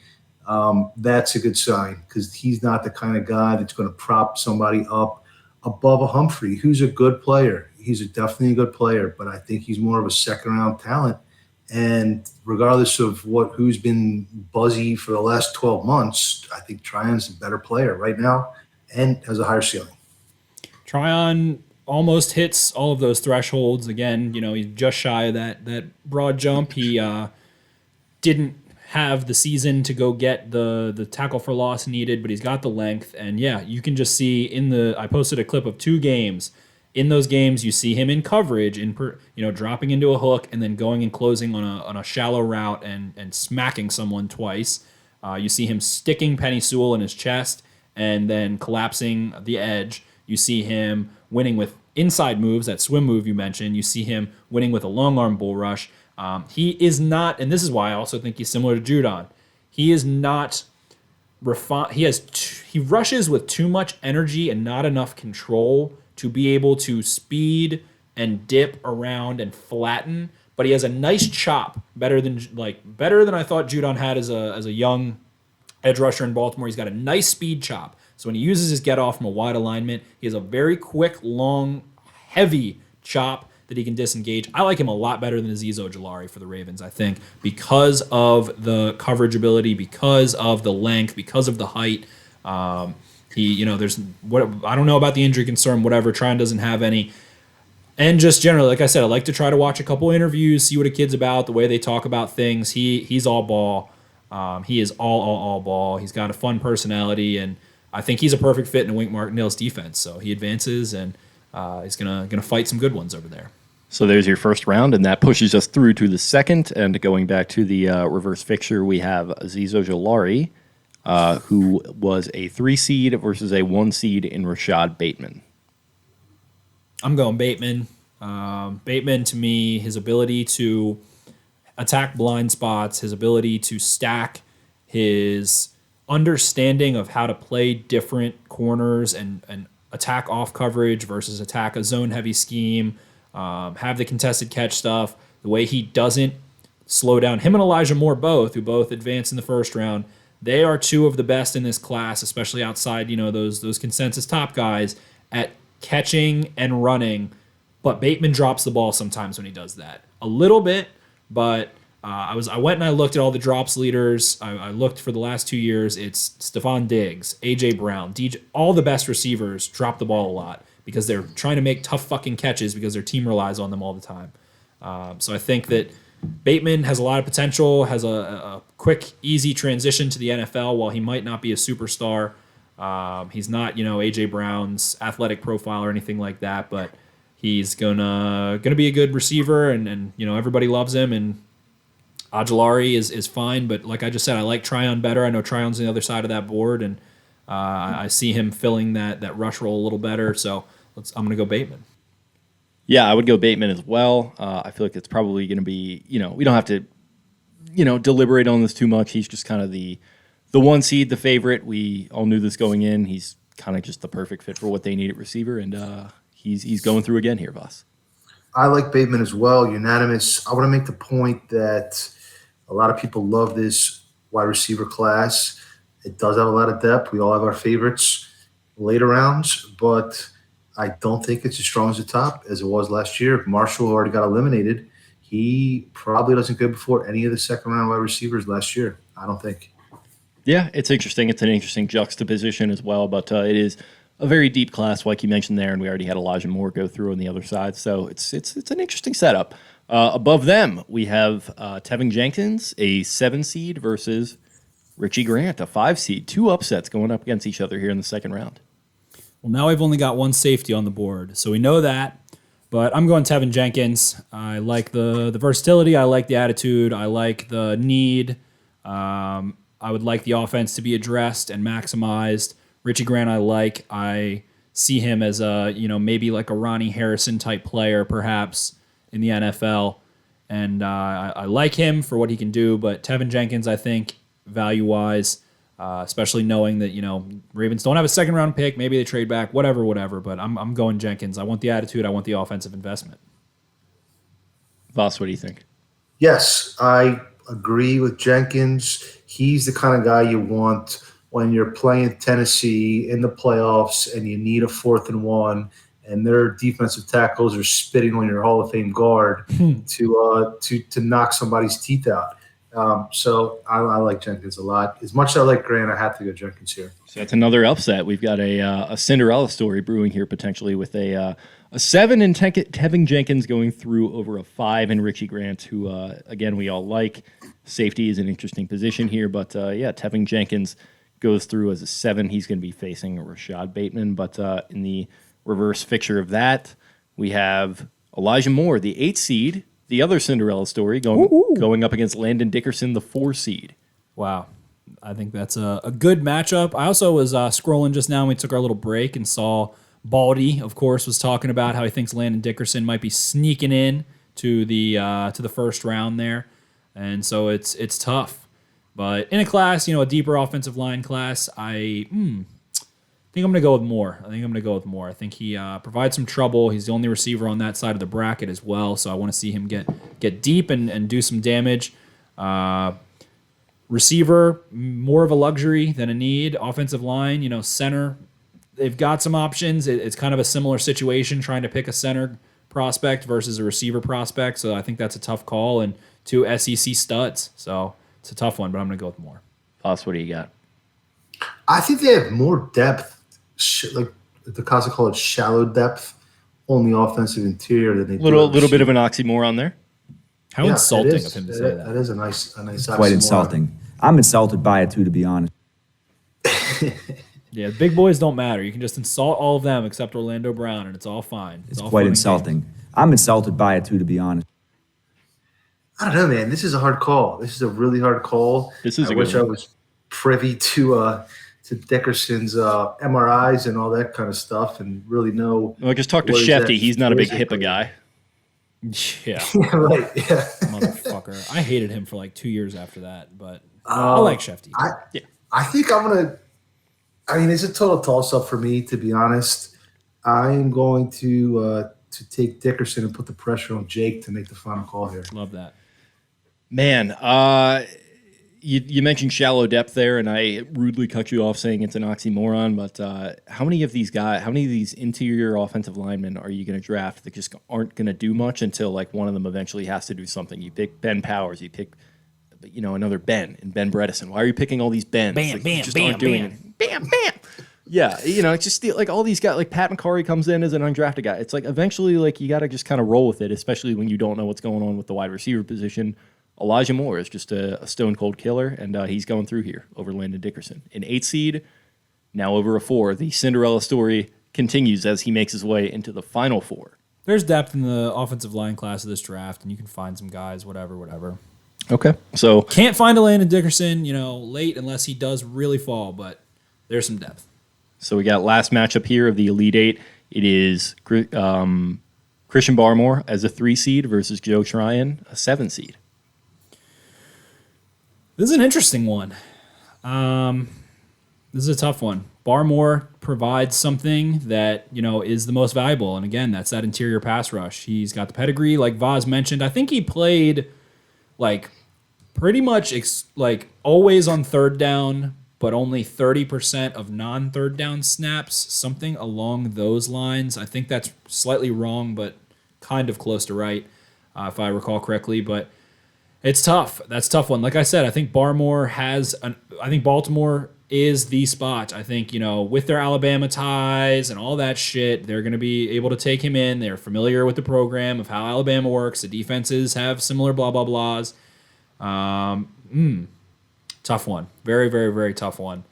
that's a good sign because he's not the kind of guy that's going to prop somebody up above a Humphrey, who's a good player. He's definitely a good player, but I think he's more of a second-round talent. And regardless of who's been buzzy for the last 12 months, I think Tryon's a better player right now and has a higher ceiling. Tryon almost hits all of those thresholds. Again, he's just shy of that broad jump. He didn't have the season to go get the tackle for loss needed, but he's got the length. And yeah, you can just see I posted a clip of 2 games. In those games, you see him in coverage, dropping into a hook and then going and closing on a shallow route and smacking someone twice. You see him sticking Penny Sewell in his chest and then collapsing the edge. You see him winning with inside moves, that swim move you mentioned. You see him winning with a long arm bull rush. He is not, and this is why I also think he's similar to Judon. He is not refined. He rushes with too much energy and not enough control to be able to speed and dip around and flatten. But he has a nice chop, better than I thought Judon had as a young edge rusher in Baltimore. He's got a nice speed chop. So when he uses his get off from a wide alignment, he has a very quick, long, heavy chop that he can disengage. I like him a lot better than Azeez Ojulari for the Ravens, I think, because of the coverage ability, because of the length, because of the height. There's what I don't know about the injury concern, whatever. Tryon doesn't have any. And just generally, like I said, I like to try to watch a couple interviews, see what a kid's about, the way they talk about things. He's all ball. He is all ball. He's got a fun personality, and I think he's a perfect fit in Wink Martindale's defense. So he advances, and he's gonna fight some good ones over there. So there's your first round, and that pushes us through to the second. And going back to the reverse fixture, we have Azeez Ojulari, who was a 3 seed versus a 1 seed in Rashad Bateman. I'm going Bateman. Bateman, to me, his ability to attack blind spots, his ability to stack, his understanding of how to play different corners and attack off coverage versus attack a zone-heavy scheme, have the contested catch stuff, the way he doesn't slow down. Him and Elijah Moore both, who both advanced in the first round, they are 2 of the best in this class, especially outside, those consensus top guys at catching and running. But Bateman drops the ball sometimes when he does that. A little bit, but I went and I looked at all the drops leaders. I looked for the last 2 years. It's Stephon Diggs, A.J. Brown, DJ, all the best receivers drop the ball a lot because they're trying to make tough fucking catches because their team relies on them all the time. So I think that Bateman has a lot of potential, has a quick, easy transition to the NFL. While he might not be a superstar, he's not, A.J. Brown's athletic profile or anything like that, but he's gonna be a good receiver, and everybody loves him, and Ojulari is fine, but like I just said, I like Tryon better. I know Tryon's on the other side of that board, and I see him filling that rush role a little better, so I'm going to go Bateman. Yeah, I would go Bateman as well. I feel like it's probably going to be, we don't have to, deliberate on this too much. He's just kind of the 1 seed, the favorite. We all knew this going in. He's kind of just the perfect fit for what they need at receiver, and he's going through again here, Voss. I like Bateman as well, unanimous. I want to make the point that a lot of people love this wide receiver class. It does have a lot of depth. We all have our favorites later rounds, but I don't think it's as strong as the top as it was last year. Marshall already got eliminated. He probably doesn't go before any of the second-round wide receivers last year. I don't think. Yeah, it's interesting. It's an interesting juxtaposition as well, but it is a very deep class, like you mentioned there, and we already had Elijah Moore go through on the other side, so it's an interesting setup. Above them, we have Teving Jenkins, a 7 seed, versus Richie Grant, a 5 seed. 2 upsets going up against each other here in the second round. Well, now I've only got 1 safety on the board, so we know that. But I'm going Tevin Jenkins. I like the versatility. I like the attitude. I like the need. I would like the offense to be addressed and maximized. Richie Grant, I see him as a, maybe like a Ronnie Harrison type player, perhaps in the NFL, and I like him for what he can do. But Tevin Jenkins, I think, value-wise, especially knowing that Ravens don't have a second-round pick, maybe they trade back, whatever. But I'm going Jenkins. I want the attitude. I want the offensive investment. Voss, what do you think? Yes, I agree with Jenkins. He's the kind of guy you want when you're playing Tennessee in the playoffs and you need a 4th and 1, and their defensive tackles are spitting on your Hall of Fame guard to knock somebody's teeth out. So I like Jenkins a lot. As much as I like Grant, I have to go Jenkins here. So that's another upset. We've got a Cinderella story brewing here potentially with a 7 in Teving Jenkins going through over a 5 in Richie Grant, who, again, we all like. Safety is an interesting position here, but, Teving Jenkins goes through as a 7. He's going to be facing Rashad Bateman, but in the reverse fixture of that, we have Elijah Moore, the 8 seed, the other Cinderella story, going up against Landon Dickerson, the 4 seed. Wow. I think that's a good matchup. I also was scrolling just now when we took our little break and saw Baldy, of course, was talking about how he thinks Landon Dickerson might be sneaking in to the first round there. And so it's tough. But in a class, a deeper offensive line class, I think I'm going to go with Moore. I think he provides some trouble. He's the only receiver on that side of the bracket as well, so I want to see him get deep and do some damage. Receiver, more of a luxury than a need. Offensive line, center, they've got some options. It's kind of a similar situation trying to pick a center prospect versus a receiver prospect, so I think that's a tough call, and 2 SEC studs, so it's a tough one, but I'm going to go with Moore. Voss, what do you got? I think they have more depth, like the Casa call it shallow depth on the offensive interior than they do. Little bit of an oxymoron there. How insulting of him to say that. That is a nice oxymoron. Quite insulting. I'm insulted by it too, to be honest. Yeah, big boys don't matter. You can just insult all of them except Orlando Brown, and it's all fine. It's all quite fun and insulting. games. I'm insulted by it too, to be honest. I don't know, man. This is a hard call. This is a really hard call. I wish I was privy to Dickerson's MRIs and all that kind of stuff and really know. Well, just talk to Shefty. He's not a big HIPAA guy. Yeah. Right. Yeah. Motherfucker. I hated him for like 2 years after that, but I like Shefty. I think I'm going to – I mean, it's a total toss-up for me, to be honest. I am going to take Dickerson and put the pressure on Jake to make the final call here. Love that. Man, you mentioned shallow depth there, and I rudely cut you off saying it's an oxymoron, but how many of these interior offensive linemen are you going to draft that just aren't going to do much until like one of them eventually has to do something? You pick Ben Powers, you pick another Ben and Ben Bredesen. Why are you picking all these Bens? Bam, like, bam, just bam, aren't doing bam. it. Bam, bam. Yeah, it's just like all these guys, like Pat McCarry comes in as an undrafted guy. It's like eventually like you got to just kind of roll with it, especially when you don't know what's going on with the wide receiver position. Elijah Moore is just a stone cold killer, and he's going through here over Landon Dickerson. An 8 seed, now over a 4. The Cinderella story continues as he makes his way into the final 4. There's depth in the offensive line class of this draft, and you can find some guys, whatever. Okay, so can't find a Landon Dickerson, late unless he does really fall, but there's some depth. So we got last matchup here of the Elite 8. It is Christian Barmore as a 3 seed versus Joe Tryon, a 7 seed. This is an interesting one. This is a tough one. Barmore provides something that, is the most valuable. And again, that's that interior pass rush. He's got the pedigree, like Vaz mentioned. I think he played pretty much always on third down, but only 30% of non-third down snaps, something along those lines. I think that's slightly wrong, but kind of close to right, if I recall correctly. But it's tough. That's a tough one. Like I said, I think Baltimore is the spot. I think, with their Alabama ties and all that shit, they're going to be able to take him in. They're familiar with the program of how Alabama works. The defenses have similar blah, blah, blahs. Tough one. Very, very, very tough one.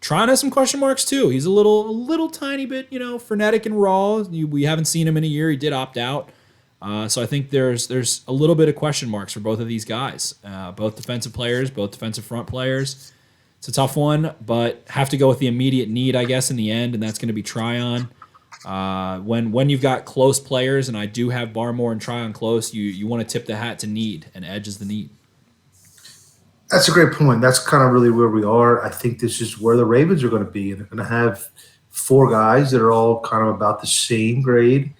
Tryon has some question marks too. He's a little tiny bit, frenetic and raw. We haven't seen him in a year. He did opt out. So I think there's a little bit of question marks for both of these guys. Both defensive players, both defensive front players. It's a tough one, but have to go with the immediate need, I guess, in the end, and that's going to be Tryon. When you've got close players, and I do have Barmore and Tryon close, you want to tip the hat to need, and edge is the need. That's a great point. That's kind of really where we are. I think this is where the Ravens are going to be, and they're going to have 4 guys that are all kind of about the same grade,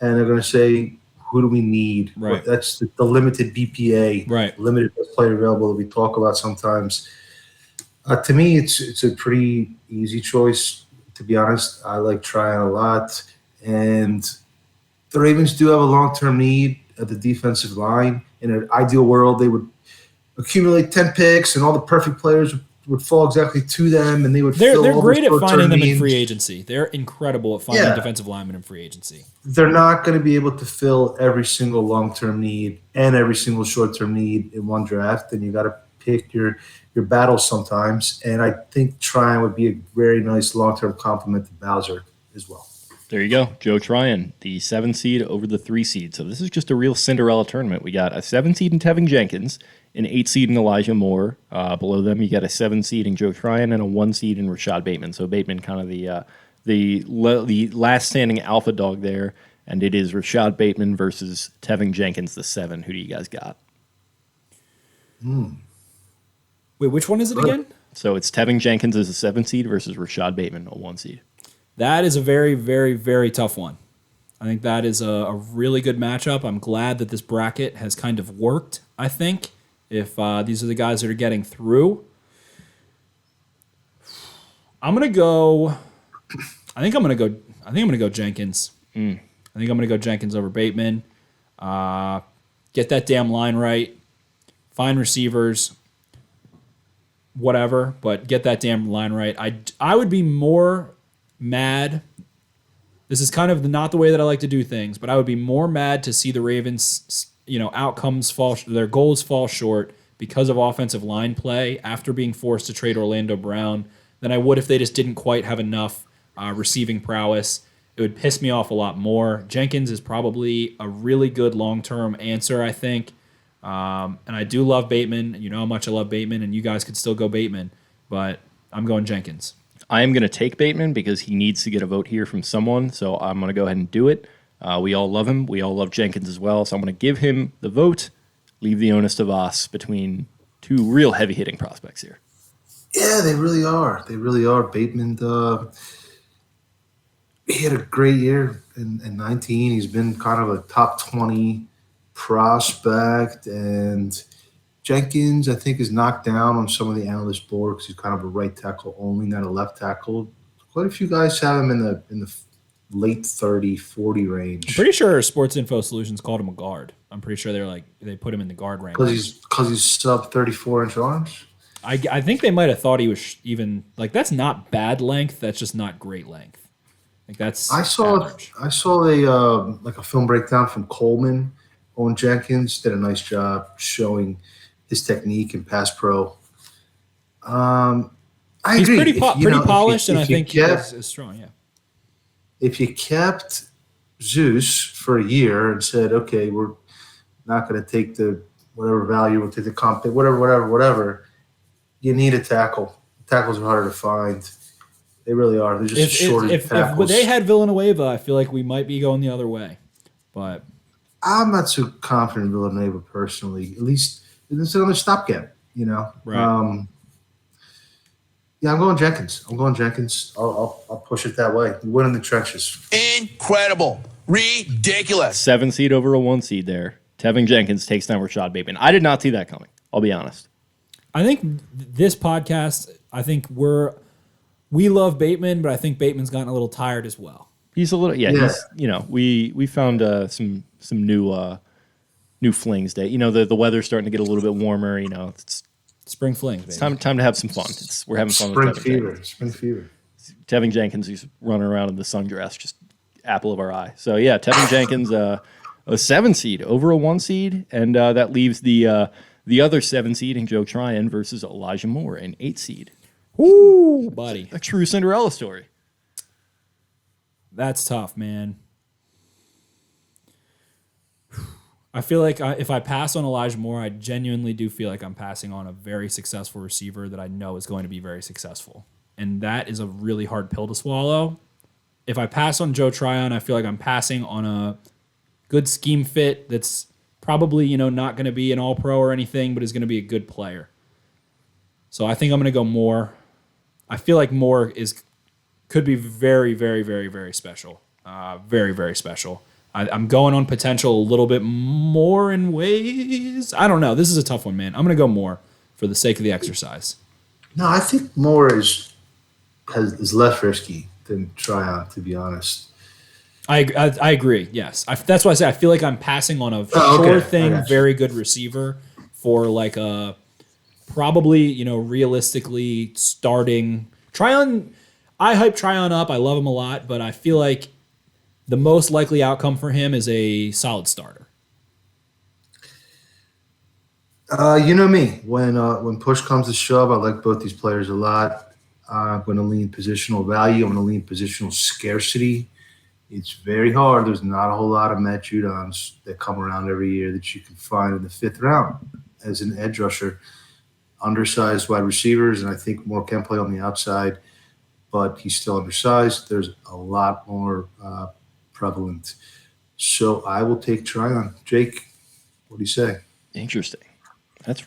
and they're going to say, who do we need? Right. That's the limited BPA, right? Limited best player available that we talk about sometimes. To me, it's a pretty easy choice, to be honest. I like Tryon a lot, and the Ravens do have a long-term need at the defensive line. In an ideal world, they would accumulate 10 picks, and all the perfect players would fall exactly to them, and they would. They're fill great all at finding them needs. in free agency. They're incredible at finding defensive linemen in free agency. They're not going to be able to fill every single long-term need and every single short-term need in one draft, and you got to pick your battles sometimes. And I think Tryon would be a very nice long-term compliment to Bowser as well. There you go. Joe Tryon, the 7 seed over the 3 seed. So this is just a real Cinderella tournament. We got a 7 seed in Teving Jenkins, an 8 seed in Elijah Moore. Below them, you got a 7 seed in Joe Tryon and a 1 seed in Rashad Bateman. So Bateman kind of the last standing alpha dog there. And it is Rashad Bateman versus Teving Jenkins, the 7. Who do you guys got? Wait, which one is it again? So it's Teving Jenkins as a 7 seed versus Rashad Bateman, a 1 seed. That is a very, very, very tough one. I think that is a really good matchup. I'm glad that this bracket has kind of worked, I think, if these are the guys that are getting through. I think I'm gonna go Jenkins. I think I'm gonna go Jenkins over Bateman. Get that damn line right. Find receivers. Whatever, but get that damn line right. I would be more mad. This is kind of not the way that I like to do things, but I would be more mad to see the Ravens, their goals fall short because of offensive line play after being forced to trade Orlando Brown than I would if they just didn't quite have enough receiving prowess. It would piss me off a lot more. Jenkins is probably a really good long-term answer, I think. And I do love Bateman. You know how much I love Bateman, and you guys could still go Bateman, but I'm going Jenkins. I am going to take Bateman because he needs to get a vote here from someone, so I'm going to go ahead and do it. We all love him. We all love Jenkins as well, so I'm going to give him the vote, leave the onus to Voss between 2 real heavy-hitting prospects here. Yeah, they really are. They really are. Bateman, he had a great year in 19. He's been kind of a top 20 prospect, and Jenkins, I think, is knocked down on some of the analyst board because he's kind of a right tackle only, not a left tackle. Quite a few guys have him in the late 30, 40 range. I'm pretty sure Sports Info Solutions called him a guard. I'm pretty sure they put him in the guard rank. Because he's sub 34-inch arms? I think they might have thought he was even that's not bad length. That's just not great length. That's I saw a film breakdown from Coleman on Jenkins. Did a nice job showing his technique in pass pro. I He's agree. pretty polished, and I think he's strong. Yeah. If you kept Zeus for a year and said, okay, we're not going to take the whatever value, we'll take the comp, whatever, you need a tackle. Tackles are harder to find. They really are. They're just shorter tackles. If they had Villanueva, I feel like we might be going the other way. But I'm not so confident in Villanueva personally. At least it's another stopgap, Right. Yeah, I'm going Jenkins. I'll push it that way. You win in the trenches. Incredible. Ridiculous. 7 seed over a 1 seed there. Teving Jenkins takes down Rashad Bateman. I did not see that coming. I'll be honest. I think this podcast, we love Bateman, but I think Bateman's gotten a little tired as well. He's a little, he's, we found some new flings that, the weather's starting to get a little bit warmer, it's spring flings, baby. It's time to have some fun. We're having fun with Spring fever. Teving Jenkins, he's running around in the sundress, just apple of our eye. So yeah, Teving Jenkins, a 7 seed over a 1 seed, and that leaves the other 7 seed in Joe Tryon versus Elijah Moore, an 8 seed. Ooh, buddy. A true Cinderella story. That's tough, man. I feel like if I pass on Elijah Moore, I genuinely do feel like I'm passing on a very successful receiver that I know is going to be very successful. And that is a really hard pill to swallow. If I pass on Joe Tryon, I feel like I'm passing on a good scheme fit that's probably, not going to be an all-pro or anything, but is going to be a good player. So I think I'm going to go Moore. I feel like Moore could be very, very, very, very special. Very, very special. I'm going on potential a little bit more in ways. I don't know. This is a tough one, man. I'm going to go Moore for the sake of the exercise. No, I think Moore is less risky than Tryon, to be honest. I agree. Yes, that's why I say I feel like I'm passing on a sure thing, very good receiver for like a probably realistically starting Tryon. I hype Tryon up. I love him a lot, but I feel like the most likely outcome for him is a solid starter. You know me. When push comes to shove, I like both these players a lot. I'm going to lean positional value. I'm going to lean positional scarcity. It's very hard. There's not a whole lot of Matt Judons that come around every year that you can find in the 5th round as an edge rusher. Undersized wide receivers, and I think Moore can play on the outside, but he's still undersized. There's a lot more prevalent. So I will take Tryon. Jake, what do you say? Interesting. That's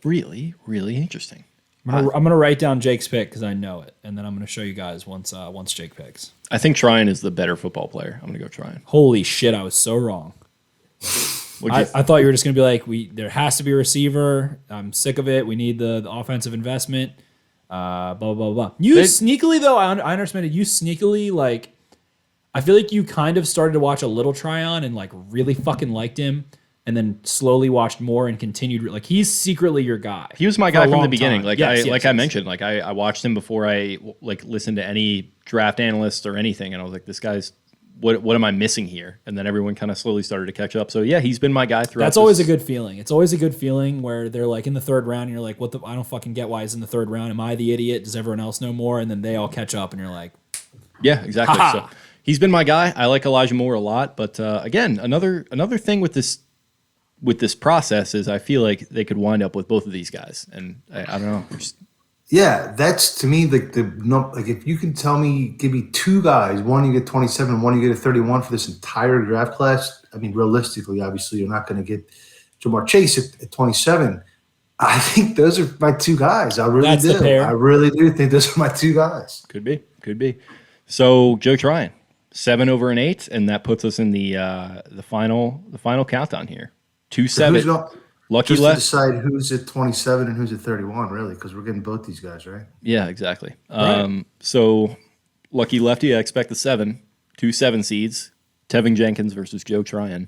really, really interesting. I'm gonna write down Jake's pick because I know it, and then I'm gonna show you guys once Jake picks. I think Tryon is the better football player. I'm gonna go Tryon. Holy shit, I was so wrong. I thought you were just gonna be like, there has to be a receiver. I'm sick of it. We need the offensive investment. Blah blah blah. Sneakily though, I understand it. You sneakily like, I feel like you kind of started to watch a little Tryon and like really fucking liked him. And then slowly watched more and continued. Like he's secretly your guy. He was my guy from the beginning. Time. I mentioned, I watched him before I listened to any draft analysts or anything, and I was like, this guy's what am I missing here? And then everyone kind of slowly started to catch up. So yeah, he's been my guy throughout. That's always a good feeling. It's always a good feeling where they're like in the 3rd round, and you're like, I don't fucking get why he's in the 3rd round. Am I the idiot? Does everyone else know more? And then they all catch up, and you're like, yeah, exactly. So he's been my guy. I like Elijah Moore a lot, but again, another thing with this process is I feel like they could wind up with both of these guys, and I don't know. Yeah, that's to me like if you can give me 2 guys, one you get 27, one you get a 31 for this entire draft class. I mean, realistically, obviously, you're not going to get Jamar Chase at 27. I think those are my 2 guys. I really do. I really do think those are my 2 guys. Could be. So Joe Tryon, 7 over an 8, and that puts us in the final countdown here. 2-7. Lucky just left. To decide who's at 27 and who's at 31, really, because we're getting both these guys, right? Yeah, exactly. Right. So lucky lefty, I expect the 2 7 seeds. Teving Jenkins versus Joe Tryon.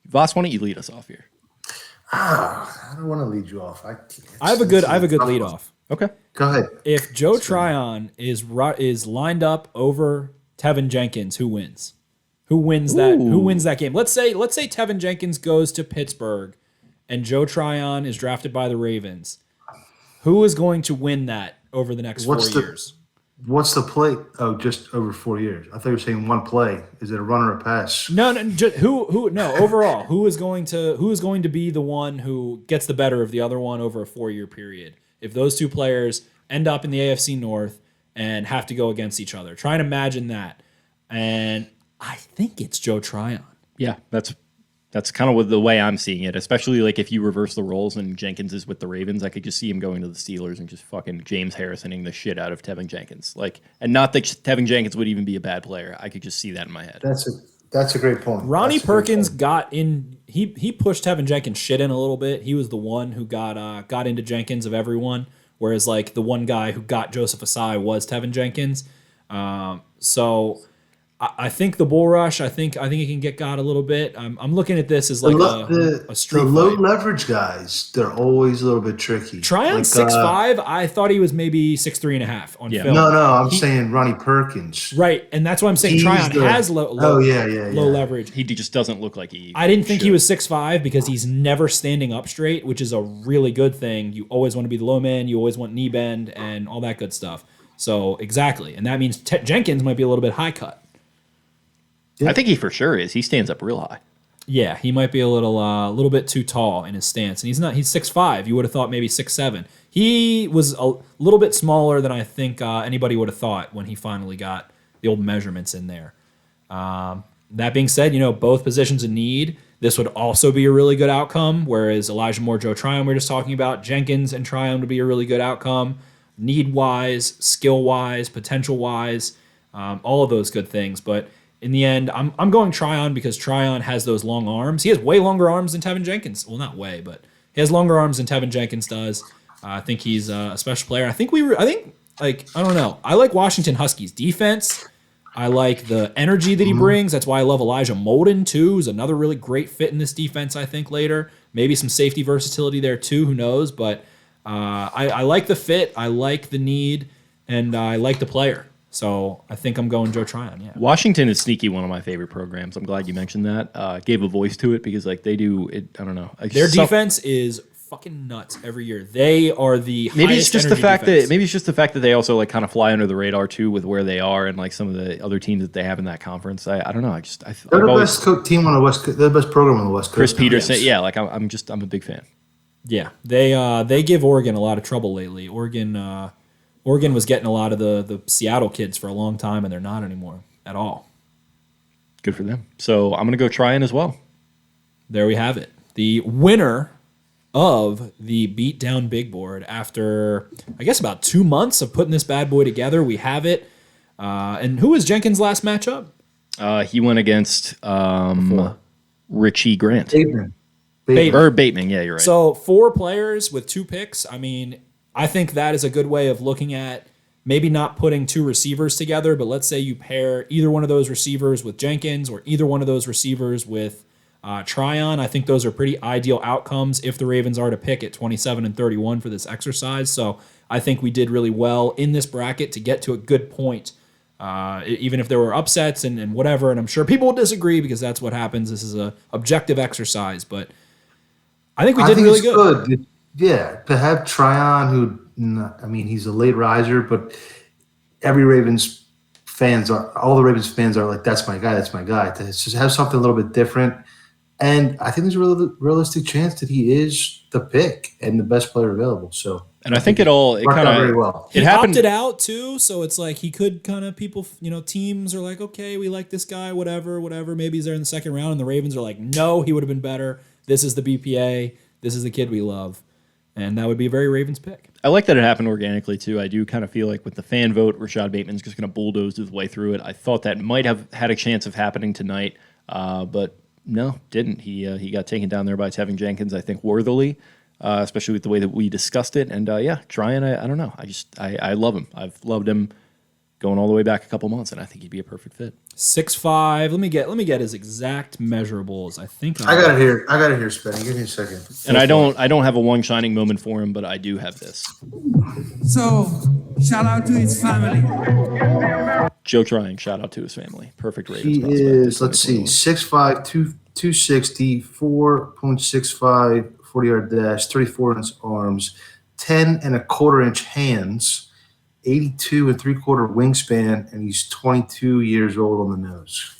Voss, why don't you lead us off here? I don't want to lead you off. I have a good lead off. Okay, go ahead. If Joe Tryon is lined up over Tevin Jenkins, who wins? Who wins that game? Let's say Tevin Jenkins goes to Pittsburgh and Joe Tryon is drafted by the Ravens. Who is going to win that over the next 4 years? What's the play? Oh, just over 4 years. I thought you were saying one play. Is it a run or a pass? No. Overall, who is going to be the one who gets the better of the other one over a 4-year period? If those 2 players end up in the AFC North and have to go against each other, try and imagine that. And I think it's Joe Tryon. Yeah, that's That's kind of what the way I'm seeing it, especially like if you reverse the roles and Jenkins is with the Ravens, I could just see him going to the Steelers and just fucking James Harrisoning the shit out of Teving Jenkins. Like, and not that Teving Jenkins would even be a bad player. I could just see that in my head. That's a great point. Ronnie Perkins got in. He pushed Tevin Jenkins shit in a little bit. He was the one who got into Jenkins of everyone, whereas like the one guy who got Joseph Asai was Tevin Jenkins. So I think the bull rush. I think he can get got a little bit. I'm looking at this as like a street the low fight. leverage guys. They're always a little bit tricky. Tryon like, 6'5". I thought he was maybe 6'3.5" on film. No, I'm saying Ronnie Perkins. Right, and that's what I'm saying. Tryon has low leverage. He just doesn't look like he. I didn't think he was 6'5" because he's never standing up straight, which is a really good thing. You always want to be the low man. You always want knee bend and all that good stuff. So exactly, and that means Jenkins might be a little bit high cut. I think he for sure is. He stands up real high. Yeah, he might be a little bit too tall in his stance, and he's not. He's 6'5". You would have thought maybe 6'7". He was a little bit smaller than I think anybody would have thought when he finally got the old measurements in there. That being said, both positions in need. This would also be a really good outcome. Whereas Elijah Moore, Joe Tryon, we were just talking about, Jenkins and Tryon would be a really good outcome. Need wise, skill wise, potential wise, all of those good things, but. In the end, I'm going Tryon because Tryon has those long arms. He has way longer arms than Tevin Jenkins. Well, not way, but he has longer arms than Tevin Jenkins does. I think he's a special player. I don't know. I like Washington Huskies defense. I like the energy that he brings. That's why I love Elijah Molden too. Who's another really great fit in this defense. I think later maybe some safety versatility there too. Who knows? But I like the fit. I like the need, and I like the player. So I think I'm going Joe Tryon. Yeah. Washington is sneaky one of my favorite programs. I'm glad you mentioned that. Gave a voice to it because like they do it. I don't know. Their defense is fucking nuts every year. They are the maybe it's highest just the energy fact defense. that maybe it's just the fact that they also like kind of fly under the radar too with where they are and like some of the other teams that they have in that conference. I don't know. They're the best team on the West Coast. They're the best program on the West Coast. Chris Peterson. Yes. Yeah, like I'm a big fan. Yeah, they give Oregon a lot of trouble lately. Oregon was getting a lot of the Seattle kids for a long time, and they're not anymore at all. Good for them. So I'm going to go Tryon as well. There we have it. The winner of the Beatdown Big Board after, I guess, about 2 months of putting this bad boy together. We have it. And who was Jenkins' last matchup? He went against Richie Grant. Bateman. Or Bateman, yeah, you're right. So 4 players with 2 picks. I mean, I think that is a good way of looking at maybe not putting 2 receivers together, but let's say you pair either one of those receivers with Jenkins or either one of those receivers with Tryon. I think those are pretty ideal outcomes if the Ravens are to pick at 27 and 31 for this exercise. So I think we did really well in this bracket to get to a good point, even if there were upsets and whatever. And I'm sure people will disagree because that's what happens. This is a objective exercise, but I think we did really good. Yeah, to have Tryon, he's a late riser, but all the Ravens fans are like, that's my guy. To just have something a little bit different. And I think there's a realistic chance that he is the pick and the best player available. So, and I think it kind of very well. He opted out too, so it's like he could kind of teams are like, okay, we like this guy, whatever. Maybe he's there in the second round, and the Ravens are like, no, he would have been better. This is the BPA. This is the kid we love. And that would be a very Ravens pick. I like that it happened organically, too. I do kind of feel like with the fan vote, Rashad Bateman's just going to bulldoze his way through it. I thought that might have had a chance of happening tonight, but no, didn't. He got taken down there by Teving Jenkins, I think, worthily, especially with the way that we discussed it. And, Tryon, I don't know. I love him. I've loved him going all the way back a couple months, and I think he'd be a perfect fit. 6'5". Let me get his exact measurables. I think I got it here. Spenny. Give me a second. And I don't have a one shining moment for him, but I do have this. So, shout out to his family. Joe Tryon, shout out to his family. Perfect Ravens. He is, let's see, 6'5", 260, 4.65 40-yard dash, 34-inch arms, 10 and a quarter inch hands, 82 and 3/4 wingspan, and he's 22 years old on the nose.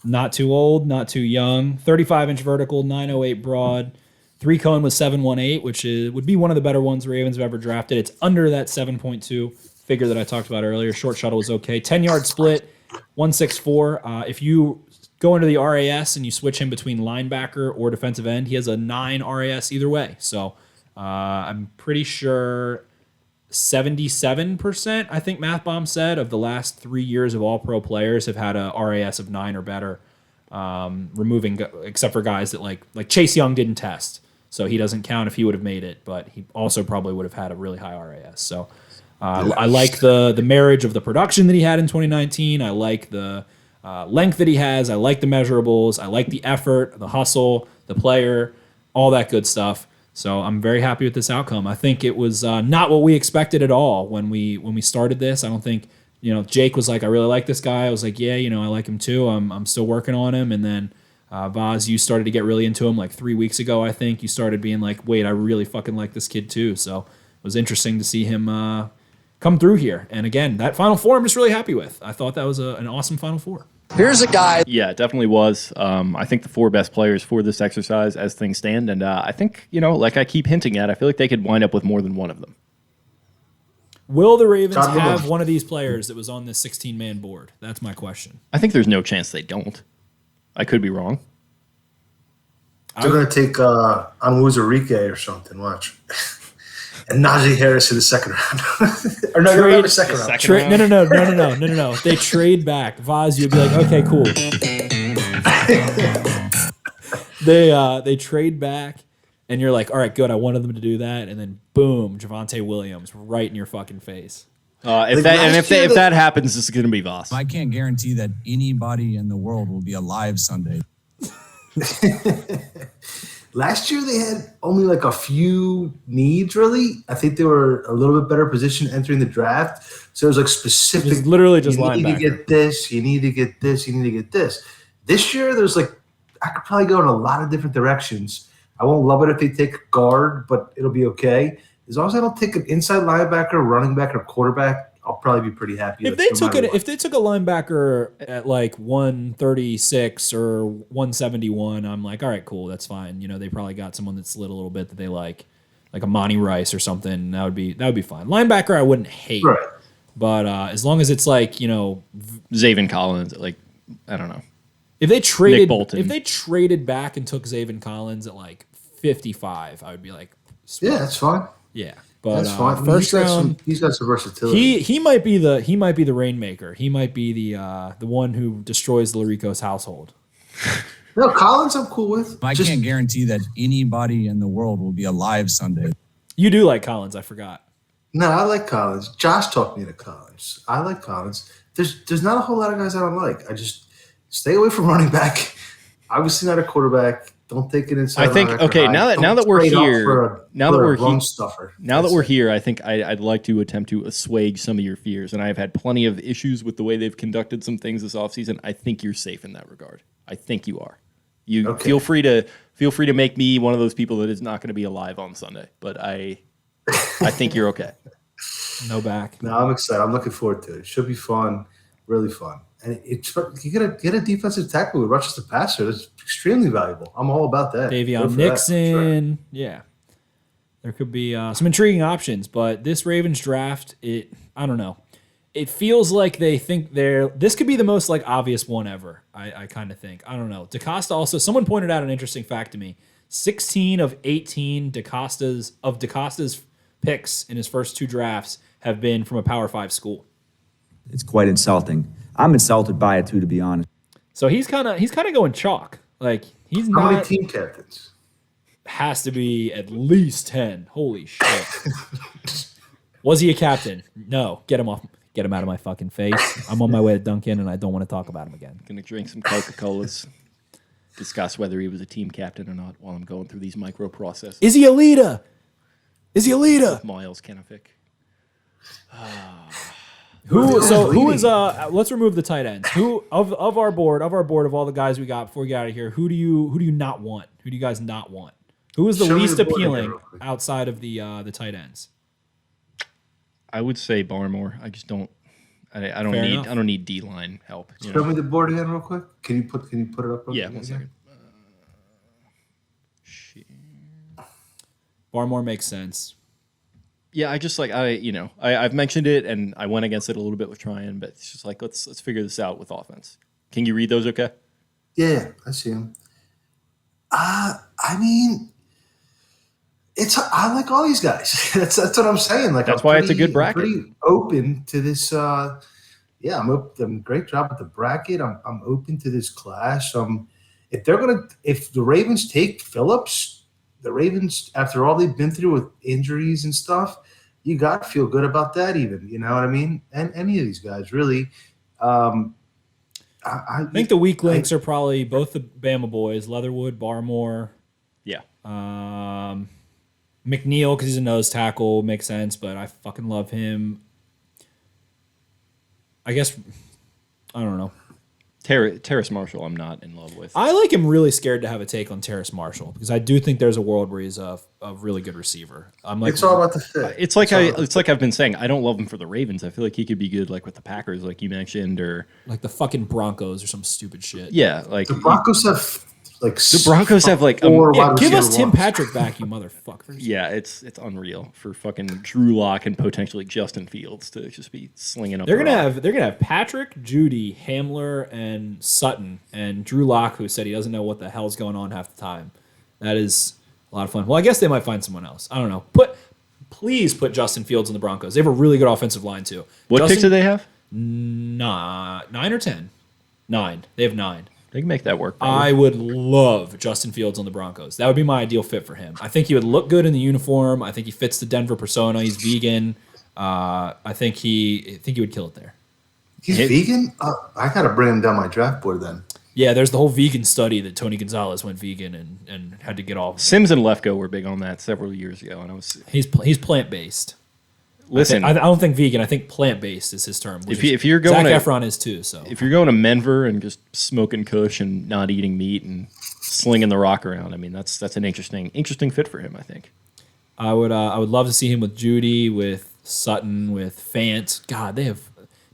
Not too old, not too young. 35-inch vertical, 908 broad. 3 cone was 718, which would be one of the better ones the Ravens have ever drafted. It's under that 7.2 figure that I talked about earlier. Short shuttle was okay. 10-yard split, 164. If you go into the RAS and you switch him between linebacker or defensive end, he has a 9 RAS either way. So I'm pretty sure 77%, I think Math Bomb said, of the last 3 years of all pro players have had a RAS of 9 or better, except for guys that like Chase Young didn't test. So he doesn't count if he would have made it, but he also probably would have had a really high RAS. So I like the marriage of the production that he had in 2019. I like the length that he has. I like the measurables. I like the effort, the hustle, the player, all that good stuff. So I'm very happy with this outcome. I think it was not what we expected at all when we started this. I don't think, Jake was like, I really like this guy. I was like, yeah, I like him too. I'm still working on him. And then Vaz, you started to get really into him like 3 weeks ago, I think. You started being like, wait, I really fucking like this kid too. So it was interesting to see him come through here. And again, that Final Four I'm just really happy with. I thought that was an awesome Final Four. Here's a guy. Yeah, it definitely was. I think the 4 best players for this exercise as things stand. And I think, like I keep hinting at, I feel like they could wind up with more than one of them. Will the Ravens have one of these players that was on this 16-man board? That's my question. I think there's no chance they don't. I could be wrong. They're going to take Onwuzurike or something. Watch. And Najee Harris in the second round. Or no, you're in the second round. No. If they trade back, Vaz, you'd be like, okay, cool. They trade back, and you're like, all right, good. I wanted them to do that, and then boom, Javonte Williams right in your fucking face. If that happens, this is going to be Voss. I can't guarantee that anybody in the world will be alive Sunday. Last year they had only like a few needs, really. I think they were a little bit better positioned entering the draft. So it was like specific. It was literally just linebacker. You need to get this, you need to get this, you need to get this. This year there's like, I could probably go in a lot of different directions. I won't love it if they take guard, but it'll be okay. As long as I don't take an inside linebacker, running back, or quarterback, I'll probably be pretty happy. If they took a linebacker at like 136 or 171, I'm like, all right, cool, that's fine. They probably got someone that's slid a little bit that they like a Monty Rice or something. That would be fine. Linebacker, I wouldn't hate, right. But as long as it's like Zaven Collins, like I don't know. If they traded back and took Zaven Collins at like 55, I would be like, sweet. Yeah, that's fine. Yeah. But that's fine. First round, he's got some versatility. He might be the rainmaker. He might be the one who destroys Larico's household. No, Collins I'm cool with. I can't guarantee that anybody in the world will be alive Sunday. You do like Collins, I forgot. No, I like Collins. Josh talked me to Collins. I like Collins. There's not a whole lot of guys I don't like. I just stay away from running back. Obviously not a quarterback. Don't take it inside. I think okay. Now that we're here, I think I'd like to attempt to assuage some of your fears. And I've had plenty of issues with the way they've conducted some things this offseason. I think you're safe in that regard. I think you are. Feel free to make me one of those people that is not going to be alive on Sunday. But I think you're okay. No back. No, I'm excited. I'm looking forward to it. It should be fun, really fun. And you get a defensive tackle who rushes the passer. That's extremely valuable. I'm all about that. Davion Nixon. Sure. Yeah. There could be some intriguing options, but this Ravens draft, I don't know. It feels like they think this could be the most like obvious one ever. I kind of think. I don't know. DaCosta also, someone pointed out an interesting fact to me. 16 of 18 DaCosta's picks in his first 2 drafts have been from a Power 5 school. It's quite insulting. I'm insulted by it too, to be honest. So he's kind of going chalk. Like he's How many team captains? Has to be at least 10. Holy shit. Was he a captain? No. Get him out of my fucking face. I'm on my way to Duncan and I don't want to talk about him again. Gonna drink some Coca-Colas. Discuss whether he was a team captain or not while I'm going through these micro processes. Is he a leader? Miles Kenefick. Who is let's remove the tight ends. Who of our board of all the guys we got before we get out of here, who do you not want? Who do you guys not want? Who is the least appealing outside of the tight ends? I would say Barmore. I just don't I don't need D-line help. Show me the board again real quick. Can you put it up? Yeah, 1 second. Barmore makes sense. Yeah, I just I've mentioned it and I went against it a little bit with trying, but it's just like let's figure this out with offense. Can you read those okay? Yeah, I see him. I mean, I like all these guys. that's what I'm saying. Like that's why it's a good bracket. Pretty open to this. Yeah, I'm great job at the bracket. I'm open to this class. If the Ravens take Phillips, the Ravens, after all they've been through with injuries and stuff, you got to feel good about that. Even, you know what I mean? And any of these guys really. I think the weak links are probably both the Bama boys, Leatherwood, Barmore. Yeah. McNeil, because he's a nose tackle, makes sense, but I fucking love him. I guess, I don't know. Terrace Marshall, I'm not in love with. I like him really scared to have a take on Terrace Marshall because I do think there's a world where he's a really good receiver. I'm like, it's all about the fit. It's like I've been saying. I don't love him for the Ravens. I feel like he could be good, like with the Packers, like you mentioned, or like the fucking Broncos or some stupid shit. Yeah, like the Broncos have like give us Tim Patrick back, you motherfuckers. Yeah, it's unreal for fucking Drew Lock and potentially Justin Fields to just be slinging up. They're gonna have Patrick, Judy, Hamler, and Sutton, and Drew Lock, who said he doesn't know what the hell's going on half the time. That is a lot of fun. Well, I guess they might find someone else. I don't know. Please put Justin Fields in the Broncos. They have a really good offensive line too. What picks do they have? 9 or 10. 9. They have 9. They can make that work. Probably. I would love Justin Fields on the Broncos. That would be my ideal fit for him. I think he would look good in the uniform. I think he fits the Denver persona. He's vegan. I think he would kill it there. He's vegan? I got to bring him down my draft board then. Yeah, there's the whole vegan study that Tony Gonzalez went vegan and had to get off. Sims and Lefko were big on that several years ago, and he's plant based. Listen, I don't think vegan. I think plant based is his term. If you're going, Zac Efron is too. So if you're going to Menver and just smoking Kush and not eating meat and slinging the rock around, I mean that's an interesting fit for him. I think. I would love to see him with Judy, with Sutton, with Fant. God, they have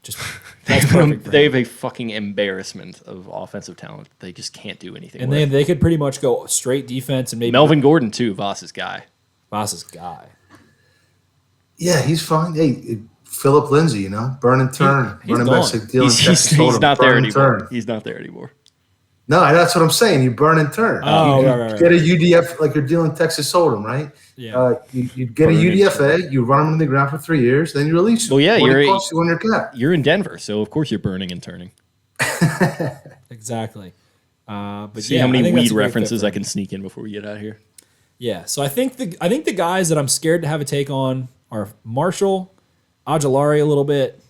just they have a fucking embarrassment of offensive talent. They just can't do anything. And they could pretty much go straight defense and maybe Melvin Gordon too. Voss's guy. Yeah, he's fine. Hey, Philip Lindsay, burn and turn. He's not there anymore. He's not there anymore. No, that's what I'm saying. You burn and turn. Oh, you right. Get a UDF like you're dealing Texas Hold'em, right? Yeah. You get a UDFA, you run them in the ground for 3 years, then you release them. Well, yeah, you're in Denver, so of course you're burning and turning. Exactly. But see how many weed references I can sneak in before we get out of here. Yeah, so I think the guys that I'm scared to have a take on are Marshall, Aguilari a little bit.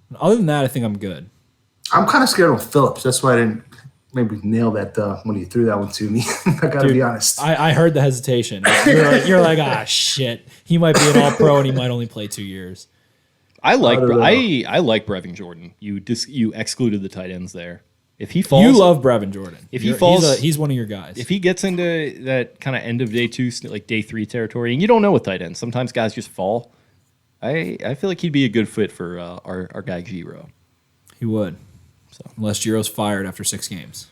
And other than that, I think I'm good. I'm kind of scared of Phillips. That's why I didn't maybe nail that when you threw that one to me. I got to be honest. I heard the hesitation. You're like, shit. He might be an all-pro and he might only play 2 years. I like Brevin Jordan. You excluded the tight ends there. If he falls, you love Brevin Jordan. If he falls, he's one of your guys. If he gets into that kind of end of day 2, like day 3 territory, and you don't know with tight ends, sometimes guys just fall. I feel like he'd be a good fit for our guy Giro. He would, unless Giro's fired after 6 games.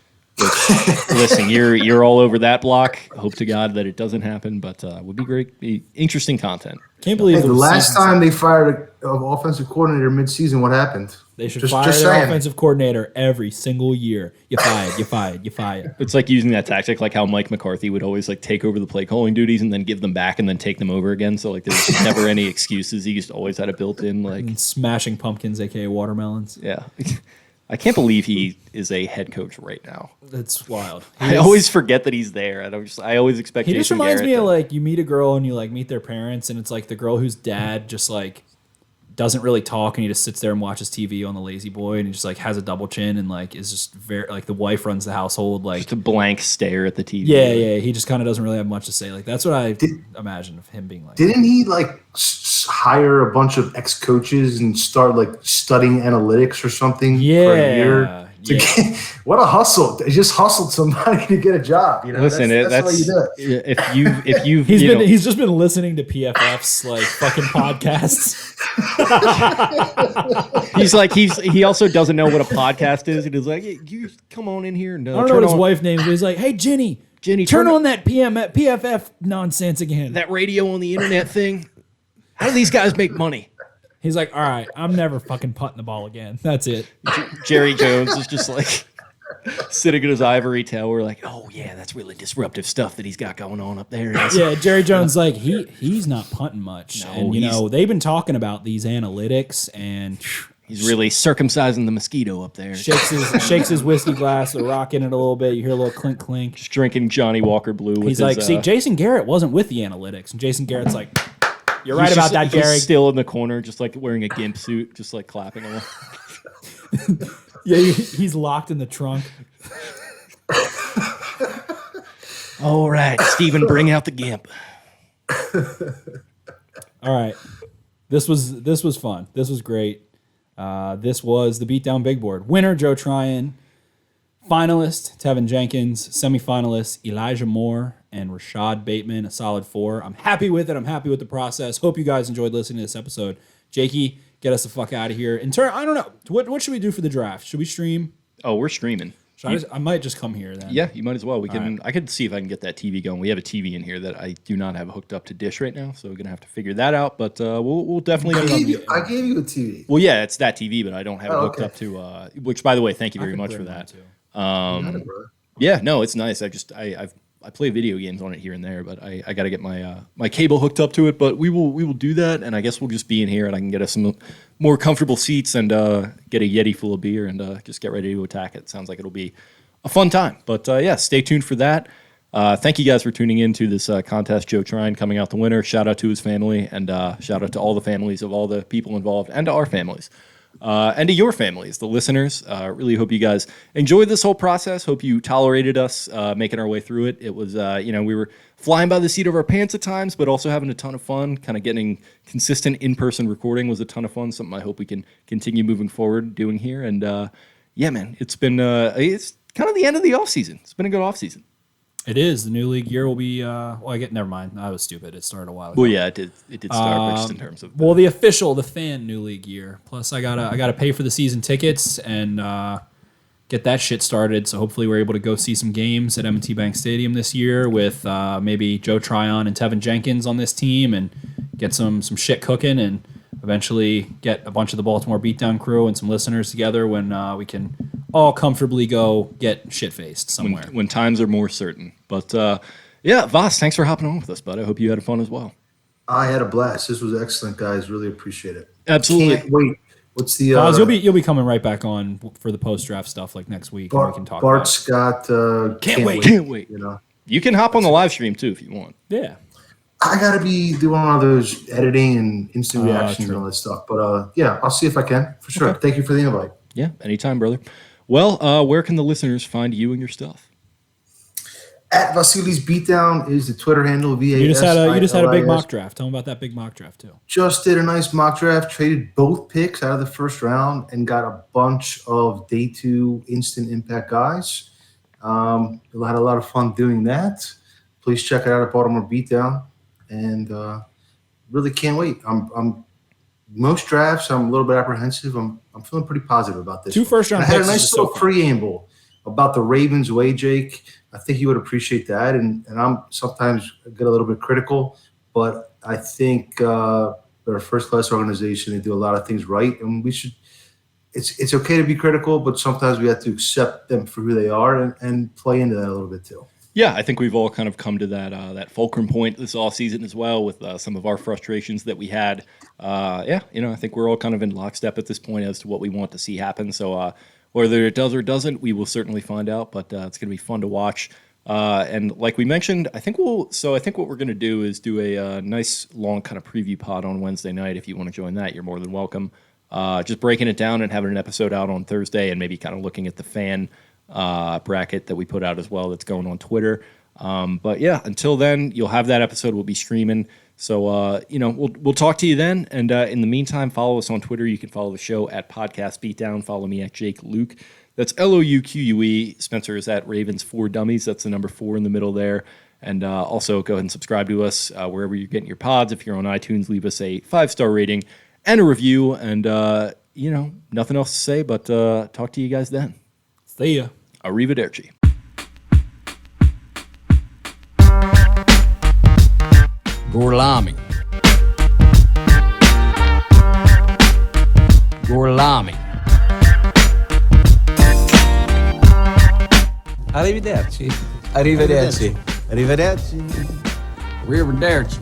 Listen, you're all over that block. Hope to God that it doesn't happen, but would be great, interesting content. Can't believe the last time they fired an offensive coordinator mid-season. What happened? They should fire their offensive coordinator every single year. You fired. It's like using that tactic, like how Mike McCarthy would always like take over the play calling duties and then give them back and then take them over again. So like there's just never any excuses. He just always had it built in, like and smashing pumpkins, aka watermelons. Yeah. I can't believe he is a head coach right now. That's wild. I always forget that he's there. I always expect. He just reminds me of like you meet a girl and you like meet their parents and it's like the girl whose dad just like doesn't really talk and he just sits there and watches TV on the lazy boy and he just like has a double chin and like is just very like the wife runs the household like just a blank stare at the TV. Yeah. He just kind of doesn't really have much to say. Like that's what I imagine of him being like. Didn't he like hire a bunch of ex-coaches and start like studying analytics or something for a year? What a hustle! They just hustled somebody to get a job. Listen, that's what you do. If you he's just been listening to PFF's like fucking podcasts. he also doesn't know what a podcast is. And he's like, hey, you come on in here. No, I don't know what his wife named, but he's like, hey Jenny, turn on that PFF nonsense again. That radio on the internet thing. How do these guys make money? He's like, all right, I'm never fucking punting the ball again. That's it. Jerry Jones is just like, sitting in his ivory tower, like, oh yeah, that's really disruptive stuff that he's got going on up there. Yeah, Jerry Jones, like he's not punting much, No, and you know they've been talking about these analytics, and he's really circumcising the mosquito up there. Shakes his whiskey glass, rocking it a little bit. You hear a little clink clink. Just drinking Johnny Walker Blue. With He's like, see, Jason Garrett wasn't with the analytics, and Jason Garrett's like, you're right about that, Gary. He's still in the corner, just like wearing a gimp suit, just like clapping along. Yeah, he's locked in the trunk. All right, Steven, bring out the gimp. All right, this was fun. This was great. This was the Beatdown Big Board. Winner, Joe Tryon. Finalist, Tevin Jenkins. Semifinalists, Elijah Moore and Rashad Bateman, a solid 4. I'm happy with it. I'm happy with the process. Hope you guys enjoyed listening to this episode. Jakey, get us the fuck out of here. I don't know. What should we do for the draft? Should we stream? Oh, we're streaming. I might just come here then. Yeah, you might as well. We can. Right. I could see if I can get that TV going. We have a TV in here that I do not have hooked up to Dish right now, so we're gonna have to figure that out. But we'll definitely. I gave you a TV. Well, yeah, it's that TV, but I don't have it hooked up to. Which, by the way, thank you very much for that. Yeah, no, it's nice. I play video games on it here and there, but I got to get my cable hooked up to it. But we will do that, and I guess we'll just be in here, and I can get us some more comfortable seats and get a Yeti full of beer and just get ready to attack it. Sounds like it'll be a fun time. But yeah, stay tuned for that. Thank you guys for tuning in to this contest. Joe Tryon coming out the winner. Shout out to his family, and shout out to all the families of all the people involved, and to our families. And to your families, the listeners. Really hope you guys enjoyed this whole process. Hope you tolerated us making our way through it. It was, we were flying by the seat of our pants at times, but also having a ton of fun. Kind of getting consistent in-person recording was a ton of fun. Something I hope we can continue moving forward doing here. And yeah, man, it's been it's kind of the end of the offseason. It's been a good offseason. It is. The new league year will be. Never mind. I was stupid. It started a while ago. Well, yeah, it did start, but just in terms of the fan new league year. Plus, I gotta pay for the season tickets and get that shit started. So hopefully, we're able to go see some games at M&T Bank Stadium this year with maybe Joe Tryon and Tevin Jenkins on this team, and get some shit cooking, and eventually get a bunch of the Baltimore Beatdown crew and some listeners together when we can all comfortably go get shit-faced somewhere. When times are more certain. But yeah, Voss, thanks for hopping on with us, bud. I hope you had fun as well. I had a blast. This was excellent, guys. Really appreciate it. Absolutely. Can't wait. What's the Voss, you'll be coming right back on for the post-draft stuff like next week. And we can talk Bart Scott. Can't wait. You know, you can hop on the live stream too if you want. Yeah. I gotta be doing all those editing and instant reactions and all that stuff. But yeah, I'll see if I can for sure. Okay. Thank you for the invite. Yeah, anytime, brother. Well, where can the listeners find you and your stuff? At Vasily's Beatdown is the Twitter handle. You just had a big mock draft. Tell them about that big mock draft too. Just did a nice mock draft. Traded both picks out of the first round and got a bunch of day 2 instant impact guys. I had a lot of fun doing that. Please check it out at Baltimore Beatdown, and really can't wait. I'm most drafts I'm a little bit apprehensive. I'm feeling pretty positive about this. 2 first round picks. I had a nice little preamble about the Ravens way, Jake. I think you would appreciate that. And I'm sometimes get a little bit critical, but I think they're a first-class organization. They do a lot of things right, and we should. It's okay to be critical, but sometimes we have to accept them for who they are and play into that a little bit too. Yeah, I think we've all kind of come to that fulcrum point this offseason as well with some of our frustrations that we had. I think we're all kind of in lockstep at this point as to what we want to see happen. So whether it does or doesn't, we will certainly find out. But it's going to be fun to watch. And like we mentioned, I think what we're going to do is do a nice long kind of preview pod on Wednesday night. If you want to join that, you're more than welcome. Just breaking it down and having an episode out on Thursday, and maybe kind of looking at the fan bracket that we put out as well that's going on Twitter. But yeah, until then, you'll have that episode. We'll be streaming. So, we'll talk to you then. And in the meantime, follow us on Twitter. You can follow the show at Podcast Beatdown. Follow me at Jake Luke. That's LOUQUE. Spencer is at Ravens 4 Dummies. That's the number 4 in the middle there. And also go ahead and subscribe to us wherever you're getting your pods. If you're on iTunes, leave us a 5-star rating and a review. And, nothing else to say, but talk to you guys then. See ya. Arrivederci. Gorlami. Gorlami. Arrivederci. Arrivederci. Arrivederci. Arrivederci.